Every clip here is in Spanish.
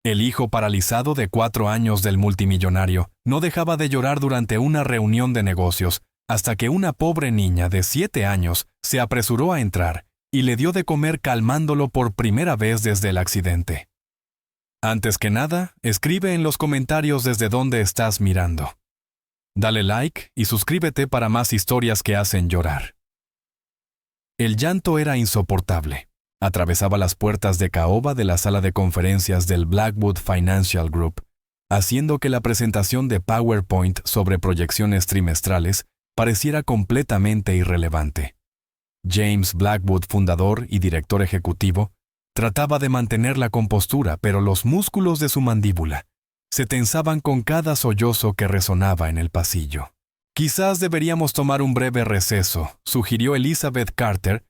El hijo paralizado de 4 años del multimillonario no dejaba de llorar durante una reunión de negocios, hasta que una pobre niña de 7 años se apresuró a entrar y le dio de comer calmándolo por primera vez desde el accidente. Antes que nada, escribe en los comentarios desde dónde estás mirando. Dale like y suscríbete para más historias que hacen llorar. El llanto era insoportable. Atravesaba las puertas de caoba de la sala de conferencias del Blackwood Financial Group, haciendo que la presentación de PowerPoint sobre proyecciones trimestrales pareciera completamente irrelevante. James Blackwood, fundador y director ejecutivo, trataba de mantener la compostura, pero los músculos de su mandíbula se tensaban con cada sollozo que resonaba en el pasillo. Quizás deberíamos tomar un breve receso, sugirió Elizabeth Carter,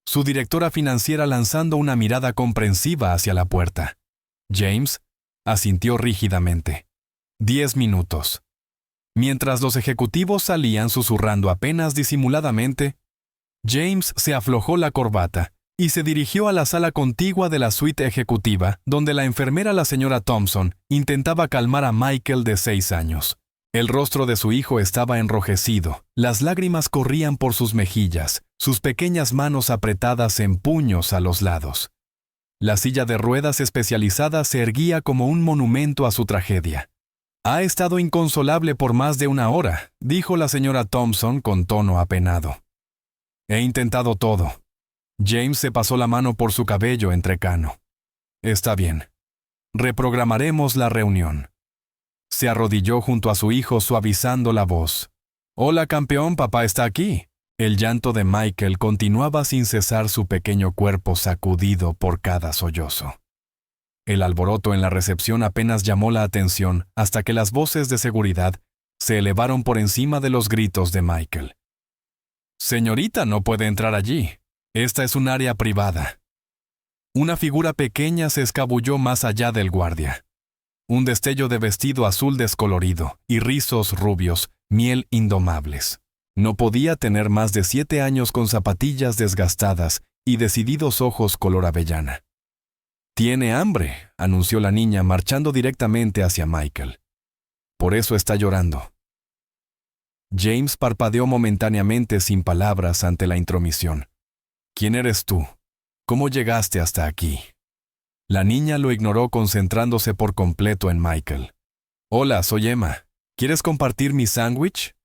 su directora financiera, lanzando una mirada comprensiva hacia la puerta. James asintió rígidamente. 10 minutos. Mientras los ejecutivos salían susurrando apenas disimuladamente, James se aflojó la corbata y se dirigió a la sala contigua de la suite ejecutiva, donde la enfermera, la señora Thompson, intentaba calmar a Michael, de 6 años. El rostro de su hijo estaba enrojecido, las lágrimas corrían por sus mejillas, sus pequeñas manos apretadas en puños a los lados. La silla de ruedas especializada se erguía como un monumento a su tragedia. «Ha estado inconsolable por más de 1 hora», dijo la señora Thompson con tono apenado. «He intentado todo». James se pasó la mano por su cabello entrecano. «Está bien. Reprogramaremos la reunión». Se arrodilló junto a su hijo suavizando la voz. «Hola, campeón, papá está aquí». El llanto de Michael continuaba sin cesar, su pequeño cuerpo sacudido por cada sollozo. El alboroto en la recepción apenas llamó la atención hasta que las voces de seguridad se elevaron por encima de los gritos de Michael. «Señorita, no puede entrar allí. Esta es un área privada». Una figura pequeña se escabulló más allá del guardia. Un destello de vestido azul descolorido y rizos rubios, miel indomables. No podía tener más de 7 años, con zapatillas desgastadas y decididos ojos color avellana. «Tiene hambre», anunció la niña, marchando directamente hacia Michael. «Por eso está llorando». James parpadeó momentáneamente sin palabras ante la intromisión. «¿Quién eres tú? ¿Cómo llegaste hasta aquí?» La niña lo ignoró, concentrándose por completo en Michael. «Hola, soy Emma. ¿Quieres compartir mi sándwich?»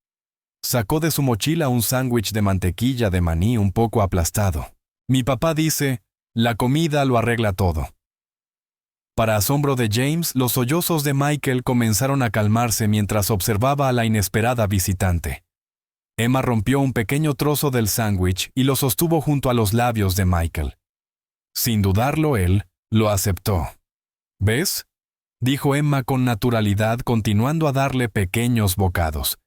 Sacó de su mochila un sándwich de mantequilla de maní un poco aplastado. «Mi papá dice, la comida lo arregla todo». Para asombro de James, los sollozos de Michael comenzaron a calmarse mientras observaba a la inesperada visitante. Emma rompió un pequeño trozo del sándwich y lo sostuvo junto a los labios de Michael. Sin dudarlo, él lo aceptó. «¿Ves?», dijo Emma con naturalidad, continuando a darle pequeños bocados.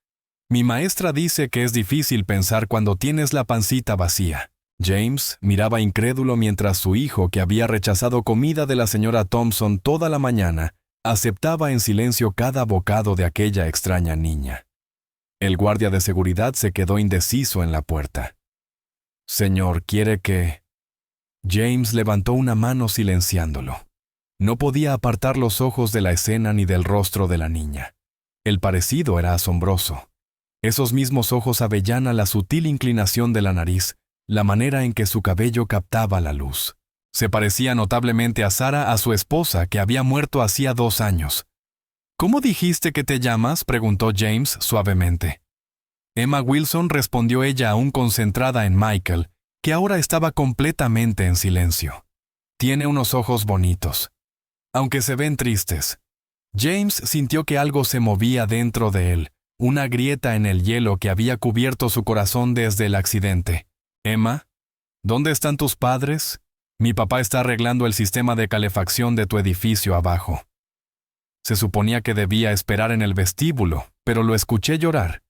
«Mi maestra dice que es difícil pensar cuando tienes la pancita vacía». James miraba incrédulo mientras su hijo, que había rechazado comida de la señora Thompson toda la mañana, aceptaba en silencio cada bocado de aquella extraña niña. El guardia de seguridad se quedó indeciso en la puerta. «Señor, ¿quiere que...?» James levantó una mano silenciándolo. No podía apartar los ojos de la escena ni del rostro de la niña. El parecido era asombroso. Esos mismos ojos avellana, la sutil inclinación de la nariz, la manera en que su cabello captaba la luz. Se parecía notablemente a Sarah, a su esposa, que había muerto hacía 2 años. «¿Cómo dijiste que te llamas?», preguntó James suavemente. «Emma Wilson», respondió ella, aún concentrada en Michael, que ahora estaba completamente en silencio. «Tiene unos ojos bonitos, aunque se ven tristes». James sintió que algo se movía dentro de él, una grieta en el hielo que había cubierto su corazón desde el accidente. «Emma, ¿dónde están tus padres?» «Mi papá está arreglando el sistema de calefacción de tu edificio abajo». Se suponía que debía esperar en el vestíbulo, pero lo escuché llorar,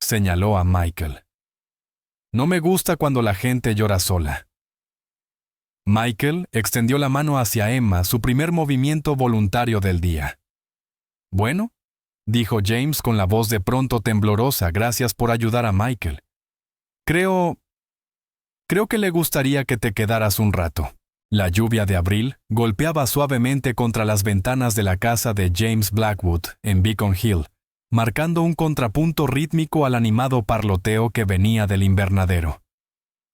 señaló a Michael. «No me gusta cuando la gente llora sola». Michael extendió la mano hacia Emma, su primer movimiento voluntario del día. «Bueno», dijo James con la voz de pronto temblorosa, «gracias por ayudar a Michael. Creo que le gustaría que te quedaras un rato». La lluvia de abril golpeaba suavemente contra las ventanas de la casa de James Blackwood en Beacon Hill, marcando un contrapunto rítmico al animado parloteo que venía del invernadero.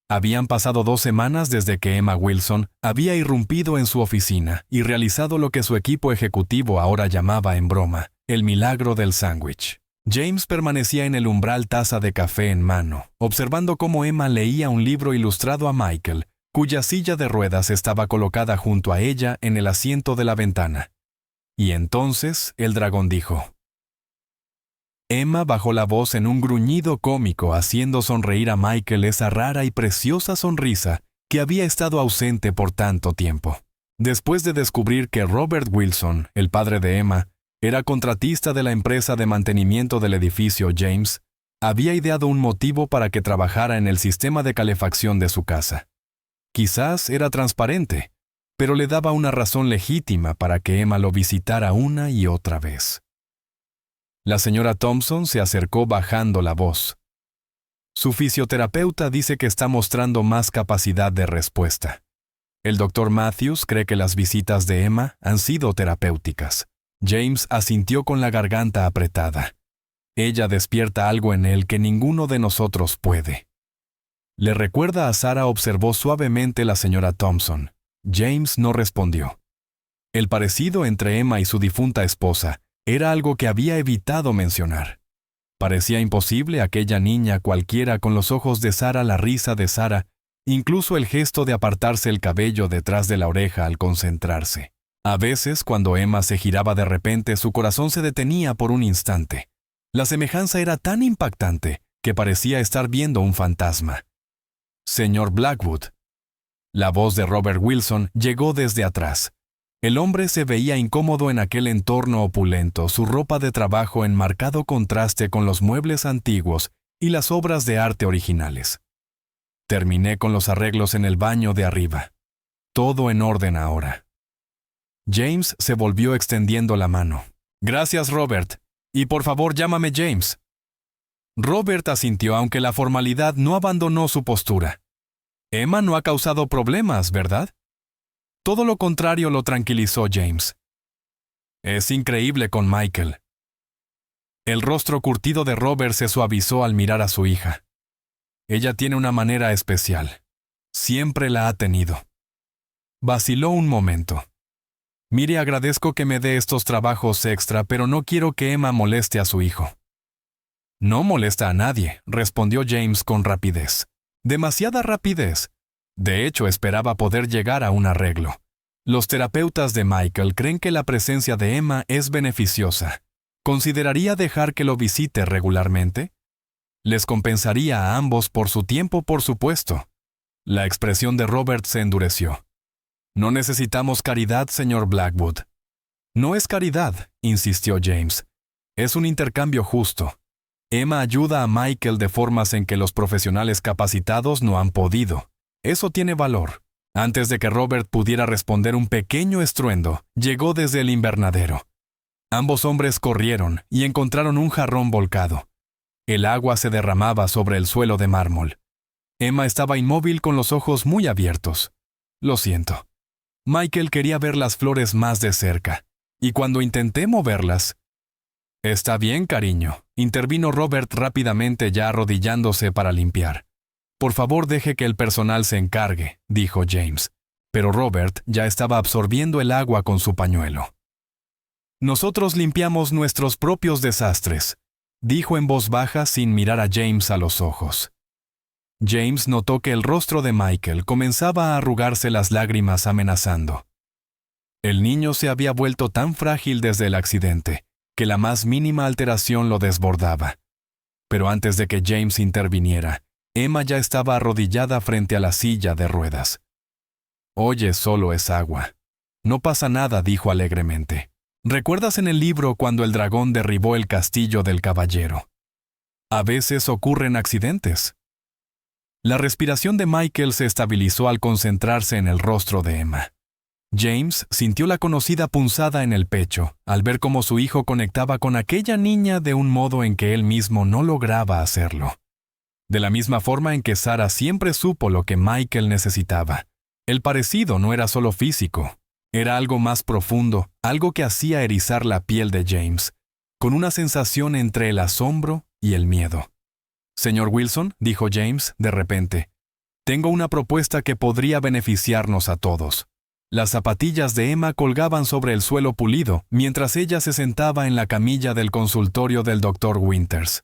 Habían pasado 2 semanas desde que Emma Wilson había irrumpido en su oficina y realizado lo que su equipo ejecutivo ahora llamaba en broma, el milagro del sándwich. James permanecía en el umbral, taza de café en mano, observando cómo Emma leía un libro ilustrado a Michael, cuya silla de ruedas estaba colocada junto a ella en el asiento de la ventana. Y entonces el dragón dijo. Emma bajó la voz en un gruñido cómico, haciendo sonreír a Michael esa rara y preciosa sonrisa que había estado ausente por tanto tiempo. Después de descubrir que Robert Wilson, el padre de Emma, era contratista de la empresa de mantenimiento del edificio James, había ideado un motivo para que trabajara en el sistema de calefacción de su casa. Quizás era transparente, pero le daba una razón legítima para que Emma lo visitara una y otra vez. La señora Thompson se acercó bajando la voz. Su fisioterapeuta dice que está mostrando más capacidad de respuesta. El Dr. Matthews cree que las visitas de Emma han sido terapéuticas. James asintió con la garganta apretada. Ella despierta algo en él que ninguno de nosotros puede. ¿Le recuerda a Sarah?, observó suavemente la señora Thompson. James no respondió. El parecido entre Emma y su difunta esposa era algo que había evitado mencionar. Parecía imposible aquella niña cualquiera con los ojos de Sarah, la risa de Sarah, incluso el gesto de apartarse el cabello detrás de la oreja al concentrarse. A veces, cuando Emma se giraba de repente, su corazón se detenía por un instante. La semejanza era tan impactante que parecía estar viendo un fantasma. «Señor Blackwood». La voz de Robert Wilson llegó desde atrás. El hombre se veía incómodo en aquel entorno opulento, su ropa de trabajo en marcado contraste con los muebles antiguos y las obras de arte originales. Terminé con los arreglos en el baño de arriba. Todo en orden ahora. James se volvió extendiendo la mano. «Gracias, Robert. Y por favor, llámame James». Robert asintió, aunque la formalidad no abandonó su postura. «Emma no ha causado problemas, ¿verdad?» Todo lo contrario, lo tranquilizó James. «Es increíble con Michael». El rostro curtido de Robert se suavizó al mirar a su hija. «Ella tiene una manera especial. Siempre la ha tenido». Vaciló un momento. «Mire, agradezco que me dé estos trabajos extra, pero no quiero que Emma moleste a su hijo». «No molesta a nadie», respondió James con rapidez. Demasiada rapidez. De hecho, esperaba poder llegar a un arreglo. Los terapeutas de Michael creen que la presencia de Emma es beneficiosa. ¿Consideraría dejar que lo visite regularmente? Les compensaría a ambos por su tiempo, por supuesto. La expresión de Robert se endureció. «No necesitamos caridad, señor Blackwood». «No es caridad», insistió James. «Es un intercambio justo. Emma ayuda a Michael de formas en que los profesionales capacitados no han podido. Eso tiene valor». Antes de que Robert pudiera responder, un pequeño estruendo llegó desde el invernadero. Ambos hombres corrieron y encontraron un jarrón volcado. El agua se derramaba sobre el suelo de mármol. Emma estaba inmóvil con los ojos muy abiertos. «Lo siento». Michael quería ver las flores más de cerca, y cuando intenté moverlas... «Está bien, cariño», intervino Robert rápidamente, ya arrodillándose para limpiar. «Por favor, deje que el personal se encargue», dijo James. Pero Robert ya estaba absorbiendo el agua con su pañuelo. «Nosotros limpiamos nuestros propios desastres», dijo en voz baja sin mirar a James a los ojos. James notó que el rostro de Michael comenzaba a arrugarse, las lágrimas amenazando. El niño se había vuelto tan frágil desde el accidente que la más mínima alteración lo desbordaba. Pero antes de que James interviniera, Emma ya estaba arrodillada frente a la silla de ruedas. «Oye, solo es agua. No pasa nada», dijo alegremente. «¿Recuerdas en el libro cuando el dragón derribó el castillo del caballero? A veces ocurren accidentes». La respiración de Michael se estabilizó al concentrarse en el rostro de Emma. James sintió la conocida punzada en el pecho al ver cómo su hijo conectaba con aquella niña de un modo en que él mismo no lograba hacerlo. De la misma forma en que Sarah siempre supo lo que Michael necesitaba, El parecido no era solo físico, era algo más profundo, algo que hacía erizar la piel de James, con una sensación entre el asombro y el miedo. «Señor Wilson», dijo James de repente, «tengo una propuesta que podría beneficiarnos a todos». Las zapatillas de Emma colgaban sobre el suelo pulido mientras ella se sentaba en la camilla del consultorio del Dr. Winters.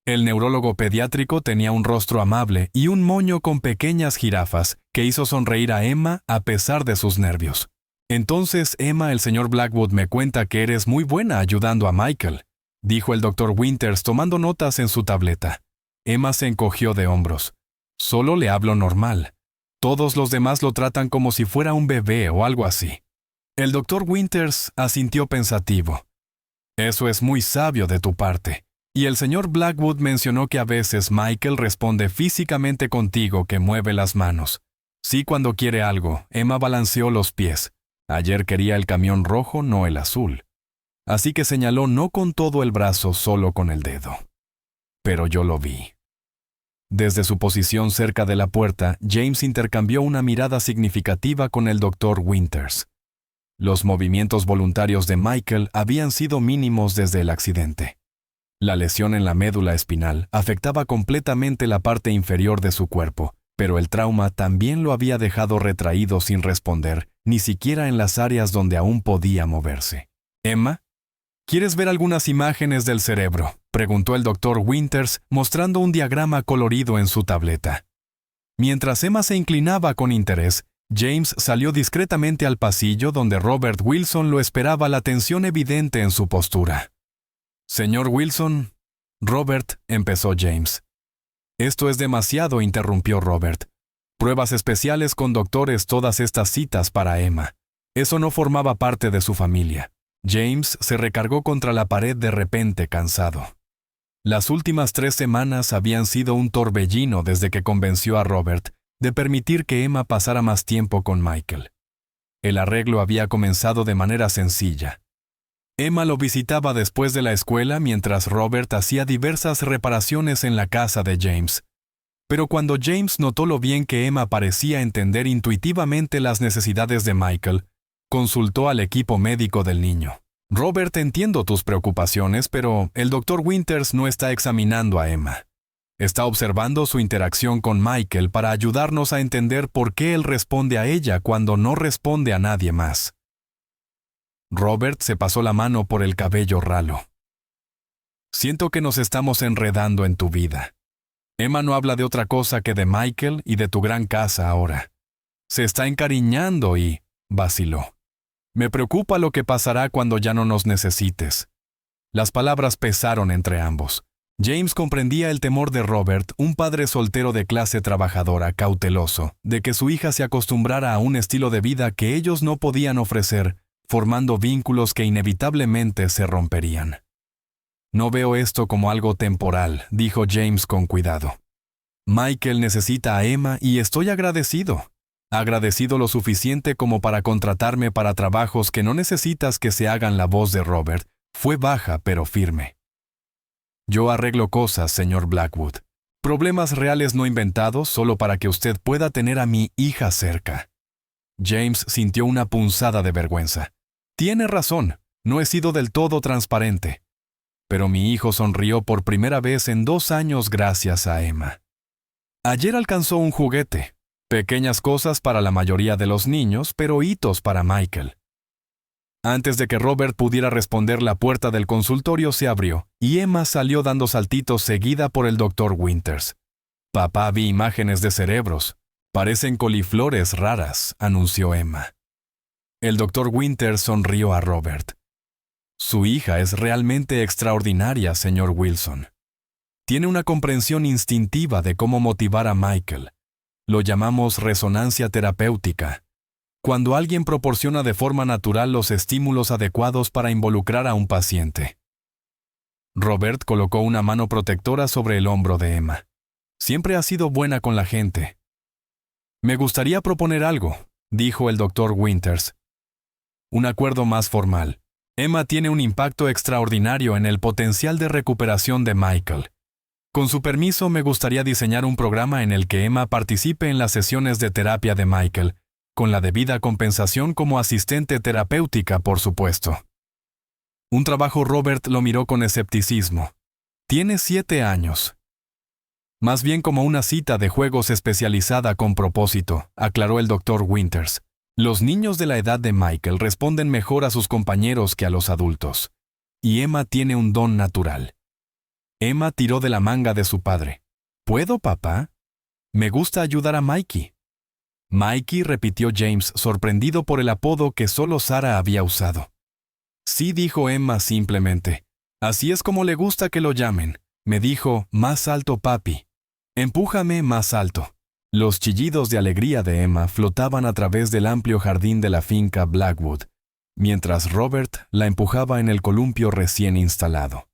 El neurólogo pediátrico tenía un rostro amable y un moño con pequeñas jirafas que hizo sonreír a Emma a pesar de sus nervios. «Entonces, Emma, el señor Blackwood me cuenta que eres muy buena ayudando a Michael», dijo el Dr. Winters tomando notas en su tableta. Emma se encogió de hombros. «Solo le hablo normal. Todos los demás lo tratan como si fuera un bebé o algo así». El Dr. Winters asintió pensativo. «Eso es muy sabio de tu parte. Y el señor Blackwood mencionó que a veces Michael responde físicamente contigo que mueve las manos. Sí, cuando quiere algo». Emma balanceó los pies. Ayer quería el camión rojo, no el azul. Así que señaló no con todo el brazo, solo con el dedo. Pero yo lo vi. Desde su posición cerca de la puerta, James intercambió una mirada significativa con el Dr. Winters. Los movimientos voluntarios de Michael habían sido mínimos desde el accidente. La lesión en la médula espinal afectaba completamente la parte inferior de su cuerpo, pero el trauma también lo había dejado retraído sin responder, ni siquiera en las áreas donde aún podía moverse. «Emma, ¿quieres ver algunas imágenes del cerebro?», preguntó el Dr. Winters, mostrando un diagrama colorido en su tableta. Mientras Emma se inclinaba con interés, James salió discretamente al pasillo donde Robert Wilson lo esperaba, la tensión evidente en su postura. «Señor Wilson...» «Robert», empezó James. «Esto es demasiado», interrumpió Robert. «Pruebas especiales con doctores, todas estas citas para Emma. Eso no formaba parte de su familia». James se recargó contra la pared de repente, cansado. Las últimas 3 semanas habían sido un torbellino desde que convenció a Robert de permitir que Emma pasara más tiempo con Michael. El arreglo había comenzado de manera sencilla. Emma lo visitaba después de la escuela mientras Robert hacía diversas reparaciones en la casa de James. Pero cuando James notó lo bien que Emma parecía entender intuitivamente las necesidades de Michael, consultó al equipo médico del niño. «Robert, entiendo tus preocupaciones, pero el Dr. Winters no está examinando a Emma. Está observando su interacción con Michael para ayudarnos a entender por qué él responde a ella cuando no responde a nadie más». Robert se pasó la mano por el cabello ralo. «Siento que nos estamos enredando en tu vida. Emma no habla de otra cosa que de Michael y de tu gran casa ahora. Se está encariñando y...» vaciló. «Me preocupa lo que pasará cuando ya no nos necesites». Las palabras pesaron entre ambos. James comprendía el temor de Robert, un padre soltero de clase trabajadora, cauteloso, de que su hija se acostumbrara a un estilo de vida que ellos no podían ofrecer, formando vínculos que inevitablemente se romperían. «No veo esto como algo temporal», dijo James con cuidado. «Michael necesita a Emma y estoy agradecido. Agradecido lo suficiente como para contratarme para trabajos que no necesitas que se hagan». La voz de Robert fue baja pero firme. «Yo arreglo cosas, señor Blackwood. Problemas reales no inventados solo para que usted pueda tener a mi hija cerca». James sintió una punzada de vergüenza. «Tiene razón, no he sido del todo transparente. Pero mi hijo sonrió por primera vez en 2 años gracias a Emma. Ayer alcanzó un juguete. Pequeñas cosas para la mayoría de los niños, pero hitos para Michael». Antes de que Robert pudiera responder, la puerta del consultorio se abrió y Emma salió dando saltitos, seguida por el Dr. Winters. «Papá, vi imágenes de cerebros. Parecen coliflores raras», anunció Emma. El Dr. Winters sonrió a Robert. «Su hija es realmente extraordinaria, señor Wilson. Tiene una comprensión instintiva de cómo motivar a Michael. Lo llamamos resonancia terapéutica. Cuando alguien proporciona de forma natural los estímulos adecuados para involucrar a un paciente». Robert colocó una mano protectora sobre el hombro de Emma. «Siempre ha sido buena con la gente». «Me gustaría proponer algo», dijo el Dr. Winters. «Un acuerdo más formal. Emma tiene un impacto extraordinario en el potencial de recuperación de Michael. Con su permiso, me gustaría diseñar un programa en el que Emma participe en las sesiones de terapia de Michael, con la debida compensación como asistente terapéutica, por supuesto. Un trabajo. Robert lo miró con escepticismo. Tiene 7 años. Más bien como una cita de juegos especializada con propósito, aclaró el Dr. Winters. Los niños de la edad de Michael responden mejor a sus compañeros que a los adultos. Y Emma tiene un don natural. Emma tiró de la manga de su padre. ¿Puedo, papá? Me gusta ayudar a Mikey. Mikey, repitió James, sorprendido por el apodo que solo Sarah había usado. Sí, dijo Emma simplemente. Así es como le gusta que lo llamen. Me dijo, más alto, papi. Empújame más alto. Los chillidos de alegría de Emma flotaban a través del amplio jardín de la finca Blackwood, mientras Robert la empujaba en el columpio recién instalado.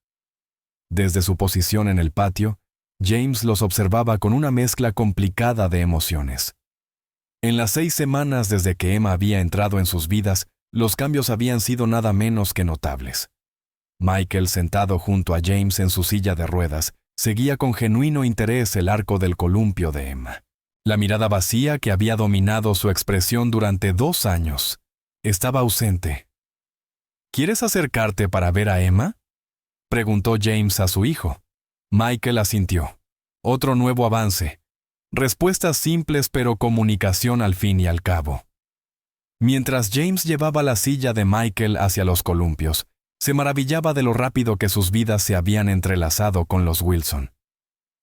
Desde su posición en el patio, James los observaba con una mezcla complicada de emociones. En las 6 semanas desde que Emma había entrado en sus vidas, los cambios habían sido nada menos que notables. Michael, sentado junto a James en su silla de ruedas, seguía con genuino interés el arco del columpio de Emma. La mirada vacía que había dominado su expresión durante 2 años estaba ausente. ¿Quieres acercarte para ver a Emma?, preguntó James a su hijo. Michael asintió. Otro nuevo avance. Respuestas simples pero comunicación al fin y al cabo. Mientras James llevaba la silla de Michael hacia los columpios, se maravillaba de lo rápido que sus vidas se habían entrelazado con los Wilson.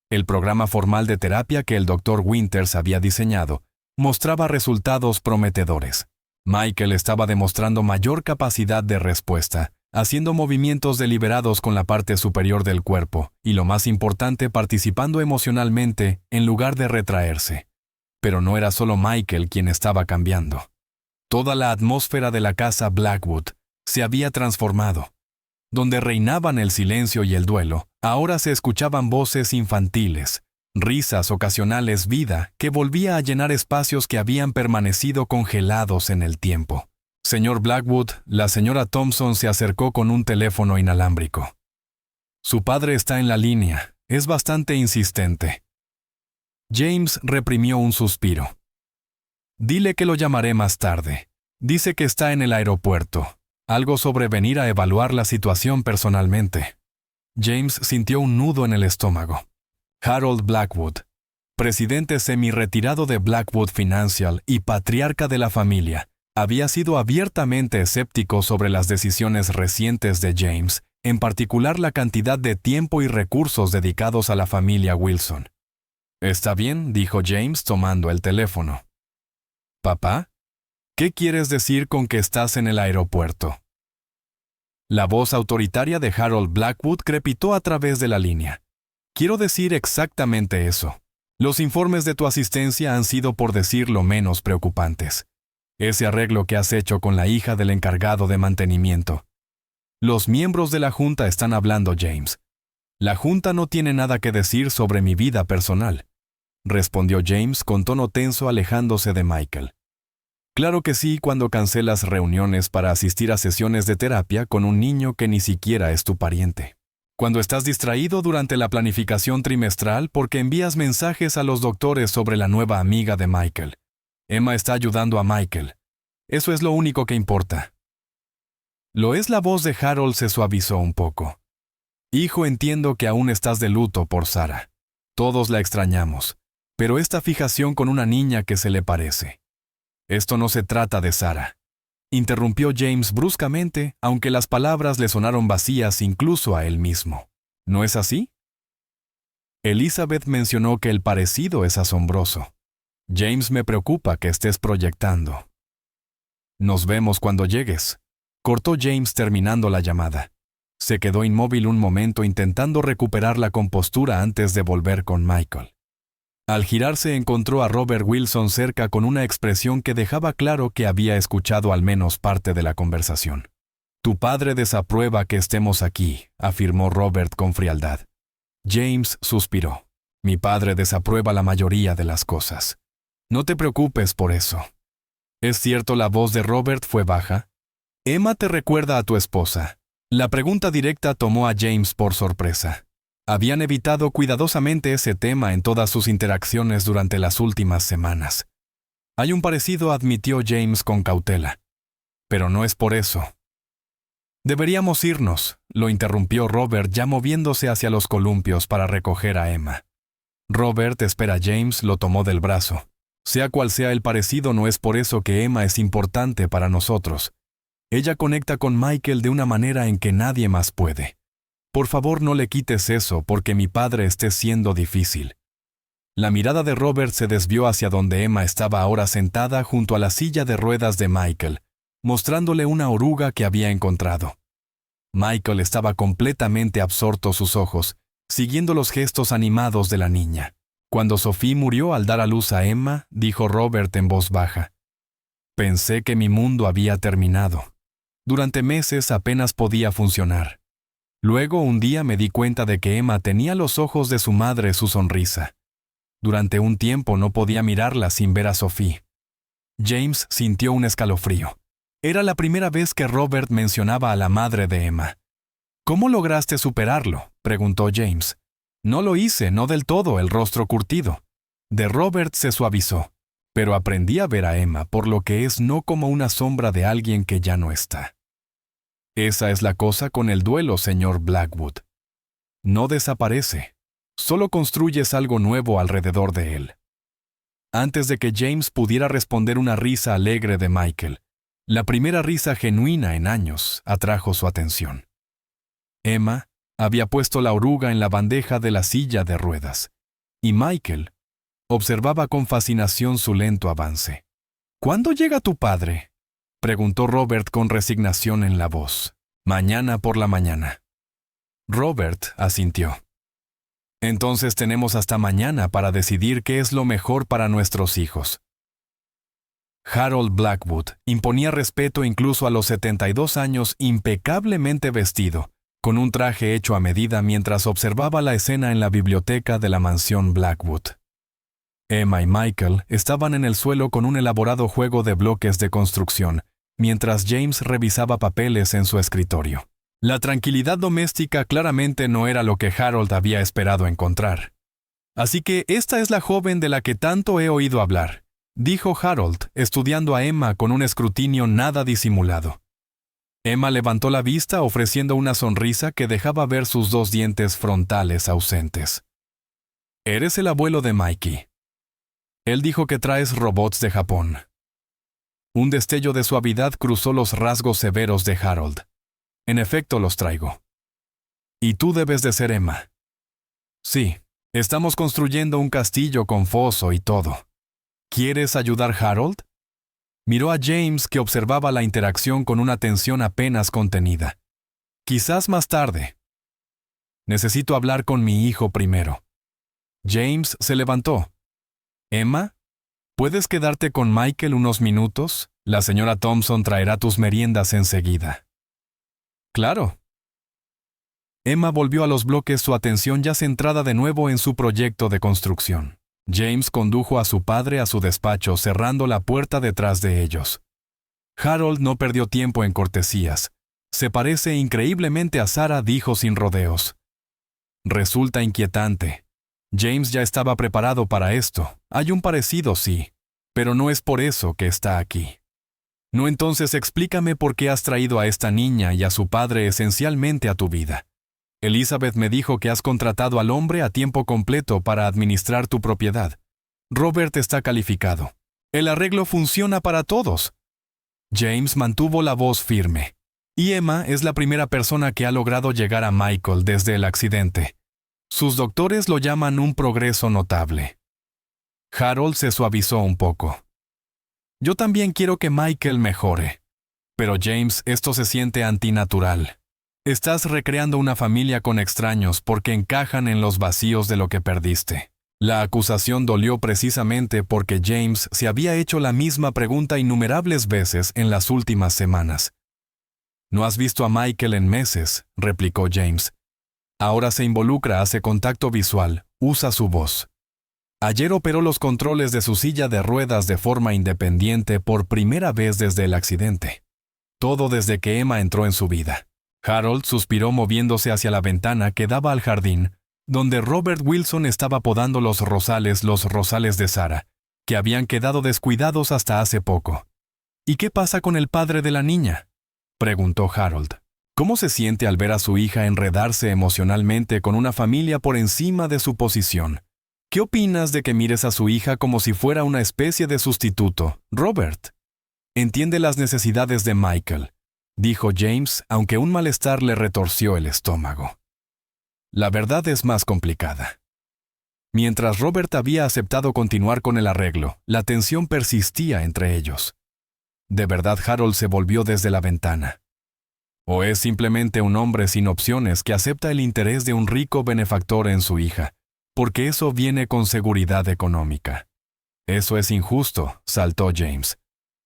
El programa formal de terapia que el Dr. Winters había diseñado mostraba resultados prometedores. Michael estaba demostrando mayor capacidad de respuesta, haciendo movimientos deliberados con la parte superior del cuerpo y, lo más importante, participando emocionalmente en lugar de retraerse. Pero no era solo Michael quien estaba cambiando. Toda la atmósfera de la casa Blackwood se había transformado. Donde reinaban el silencio y el duelo, ahora se escuchaban voces infantiles, risas ocasionales, vida que volvía a llenar espacios que habían permanecido congelados en el tiempo. Señor Blackwood, la señora Thompson se acercó con un teléfono inalámbrico. Su padre está en la línea, es bastante insistente. James reprimió un suspiro. Dile que lo llamaré más tarde. Dice que está en el aeropuerto. Algo sobre venir a evaluar la situación personalmente. James sintió un nudo en el estómago. Harold Blackwood, presidente semi-retirado de Blackwood Financial y patriarca de la familia, había sido abiertamente escéptico sobre las decisiones recientes de James, en particular la cantidad de tiempo y recursos dedicados a la familia Wilson. «Está bien», dijo James tomando el teléfono. «Papá, ¿qué quieres decir con que estás en el aeropuerto?». La voz autoritaria de Harold Blackwood crepitó a través de la línea. «Quiero decir exactamente eso. Los informes de tu asistencia han sido, por decirlo menos, preocupantes. Ese arreglo que has hecho con la hija del encargado de mantenimiento. Los miembros de la Junta están hablando, James. La Junta no tiene nada que decir sobre mi vida personal», respondió James con tono tenso, alejándose de Michael. «Claro que sí, cuando cancelas reuniones para asistir a sesiones de terapia con un niño que ni siquiera es tu pariente. Cuando estás distraído durante la planificación trimestral porque envías mensajes a los doctores sobre la nueva amiga de Michael. Emma está ayudando a Michael. Eso es lo único que importa». Lo es. La voz de Harold se suavizó un poco. «Hijo, entiendo que aún estás de luto por Sarah. Todos la extrañamos. Pero esta fijación con una niña que se le parece. Esto no se trata de Sarah», interrumpió James bruscamente, aunque las palabras le sonaron vacías incluso a él mismo. «¿No es así?». Elizabeth mencionó que el parecido es asombroso. «James, me preocupa que estés proyectando». «Nos vemos cuando llegues», cortó James terminando la llamada. Se quedó inmóvil un momento intentando recuperar la compostura antes de volver con Michael. Al girarse encontró a Robert Wilson cerca con una expresión que dejaba claro que había escuchado al menos parte de la conversación. «Tu padre desaprueba que estemos aquí», afirmó Robert con frialdad. James suspiró. «Mi padre desaprueba la mayoría de las cosas. No te preocupes por eso». «¿Es cierto?». La voz de Robert fue baja. «Emma te recuerda a tu esposa». La pregunta directa tomó a James por sorpresa. Habían evitado cuidadosamente ese tema en todas sus interacciones durante las últimas semanas. Hay un parecido, admitió James con cautela. Pero no es por eso. Deberíamos irnos, lo interrumpió Robert ya moviéndose hacia los columpios para recoger a Emma. Robert, espera, James lo tomó del brazo. Sea cual sea el parecido, no es por eso que Emma es importante para nosotros. Ella conecta con Michael de una manera en que nadie más puede. Por favor, no le quites eso porque mi padre esté siendo difícil. La mirada de Robert se desvió hacia donde Emma estaba ahora sentada junto a la silla de ruedas de Michael, mostrándole una oruga que había encontrado. Michael estaba completamente absorto sus ojos, siguiendo los gestos animados de la niña. Cuando Sophie murió al dar a luz a Emma, dijo Robert en voz baja. Pensé que mi mundo había terminado. Durante meses apenas podía funcionar. Luego un día me di cuenta de que Emma tenía los ojos de su madre su sonrisa. Durante un tiempo no podía mirarla sin ver a Sophie. James sintió un escalofrío. Era la primera vez que Robert mencionaba a la madre de Emma. ¿Cómo lograste superarlo?, preguntó James. No lo hice, no del todo, el rostro curtido. De Robert se suavizó, pero aprendí a ver a Emma por lo que es, no como una sombra de alguien que ya no está. Esa es la cosa con el duelo, señor Blackwood. No desaparece, solo construyes algo nuevo alrededor de él. Antes de que James pudiera responder, una risa alegre de Michael, la primera risa genuina en años, atrajo su atención. Emma había puesto la oruga en la bandeja de la silla de ruedas, y Michael observaba con fascinación su lento avance. ¿Cuándo llega tu padre?, preguntó Robert con resignación en la voz. Mañana por la mañana. Robert asintió. Entonces tenemos hasta mañana para decidir qué es lo mejor para nuestros hijos. Harold Blackwood imponía respeto incluso a los 72 años, impecablemente vestido, con un traje hecho a medida mientras observaba la escena en la biblioteca de la mansión Blackwood. Emma y Michael estaban en el suelo con un elaborado juego de bloques de construcción, mientras James revisaba papeles en su escritorio. La tranquilidad doméstica claramente no era lo que Harold había esperado encontrar. Así que esta es la joven de la que tanto he oído hablar, dijo Harold, estudiando a Emma con un escrutinio nada disimulado. Emma levantó la vista ofreciendo una sonrisa que dejaba ver sus dos dientes frontales ausentes. Eres el abuelo de Mikey. Él dijo que traes robots de Japón. Un destello de suavidad cruzó los rasgos severos de Harold. En efecto, los traigo. Y tú debes de ser Emma. Sí, estamos construyendo un castillo con foso y todo. ¿Quieres ayudar, Harold? Miró a James, que observaba la interacción con una atención apenas contenida. Quizás más tarde. Necesito hablar con mi hijo primero. James se levantó. Emma, ¿puedes quedarte con Michael unos minutos? La señora Thompson traerá tus meriendas enseguida. Claro. Emma volvió a los bloques, su atención ya centrada de nuevo en su proyecto de construcción. James condujo a su padre a su despacho, cerrando la puerta detrás de ellos. Harold no perdió tiempo en cortesías. Se parece increíblemente a Sarah, dijo sin rodeos. Resulta inquietante. James ya estaba preparado para esto. Hay un parecido, sí, pero no es por eso que está aquí. No, entonces explícame por qué has traído a esta niña y a su padre esencialmente a tu vida. Elizabeth me dijo que has contratado al hombre a tiempo completo para administrar tu propiedad. Robert está calificado. El arreglo funciona para todos. James mantuvo la voz firme. Y Emma es la primera persona que ha logrado llegar a Michael desde el accidente. Sus doctores lo llaman un progreso notable. Harold se suavizó un poco. Yo también quiero que Michael mejore. Pero James, esto se siente antinatural. Estás recreando una familia con extraños porque encajan en los vacíos de lo que perdiste. La acusación dolió precisamente porque James se había hecho la misma pregunta innumerables veces en las últimas semanas. No has visto a Michael en meses, replicó James. Ahora se involucra, hace contacto visual, usa su voz. Ayer operó los controles de su silla de ruedas de forma independiente por primera vez desde el accidente. Todo desde que Emma entró en su vida. Harold suspiró moviéndose hacia la ventana que daba al jardín, donde Robert Wilson estaba podando los rosales de Sarah, que habían quedado descuidados hasta hace poco. ¿Y qué pasa con el padre de la niña?, preguntó Harold. ¿Cómo se siente al ver a su hija enredarse emocionalmente con una familia por encima de su posición? ¿Qué opinas de que mires a su hija como si fuera una especie de sustituto, Robert? Entiende las necesidades de Michael, dijo James, aunque un malestar le retorció el estómago. La verdad es más complicada. Mientras Robert había aceptado continuar con el arreglo, la tensión persistía entre ellos. De verdad, Harold se volvió desde la ventana. ¿O es simplemente un hombre sin opciones que acepta el interés de un rico benefactor en su hija, porque eso viene con seguridad económica? Eso es injusto, saltó James.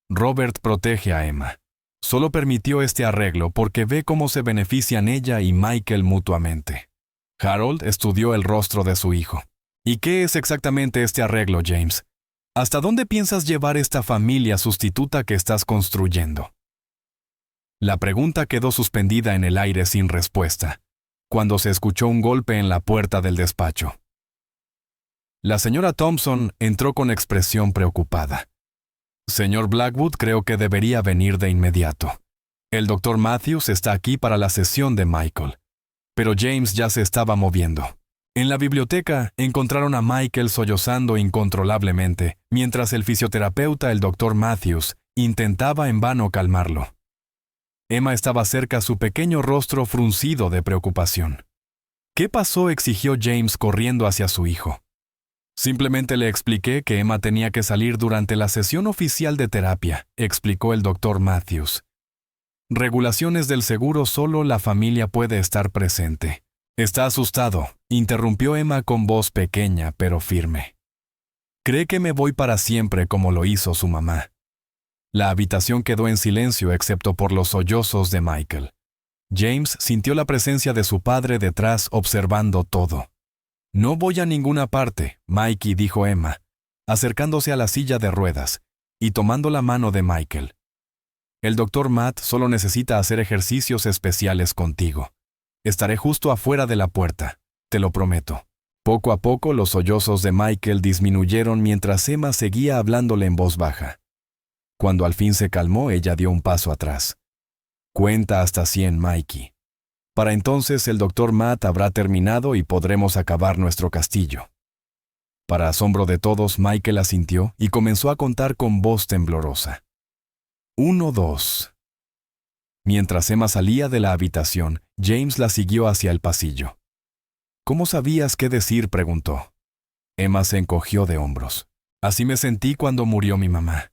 Robert protege a Emma. Solo permitió este arreglo porque ve cómo se benefician ella y Michael mutuamente. Harold estudió el rostro de su hijo. ¿Y qué es exactamente este arreglo, James? ¿Hasta dónde piensas llevar esta familia sustituta que estás construyendo? La pregunta quedó suspendida en el aire sin respuesta, cuando se escuchó un golpe en la puerta del despacho. La señora Thompson entró con expresión preocupada. Señor Blackwood, creo que debería venir de inmediato. El doctor Matthews está aquí para la sesión de Michael. Pero James ya se estaba moviendo. En la biblioteca encontraron a Michael sollozando incontrolablemente, mientras el fisioterapeuta, el doctor Matthews, intentaba en vano calmarlo. Emma estaba cerca, su pequeño rostro fruncido de preocupación. ¿Qué pasó?, exigió James corriendo hacia su hijo. Simplemente le expliqué que Emma tenía que salir durante la sesión oficial de terapia, explicó el doctor Matthews. Regulaciones del seguro, solo la familia puede estar presente. Está asustado, interrumpió Emma con voz pequeña pero firme. Cree que me voy para siempre como lo hizo su mamá. La habitación quedó en silencio excepto por los sollozos de Michael. James sintió la presencia de su padre detrás observando todo. No voy a ninguna parte, Mikey, dijo Emma, acercándose a la silla de ruedas y tomando la mano de Michael. El doctor Matt solo necesita hacer ejercicios especiales contigo. Estaré justo afuera de la puerta, te lo prometo. Poco a poco los sollozos de Michael disminuyeron mientras Emma seguía hablándole en voz baja. Cuando al fin se calmó, ella dio un paso atrás. Cuenta hasta 100, Mikey. Para entonces el doctor Matt habrá terminado y podremos acabar nuestro castillo. Para asombro de todos, Michael asintió y comenzó a contar con voz temblorosa. 1, 2. Mientras Emma salía de la habitación, James la siguió hacia el pasillo. ¿Cómo sabías qué decir?, preguntó. Emma se encogió de hombros. Así me sentí cuando murió mi mamá.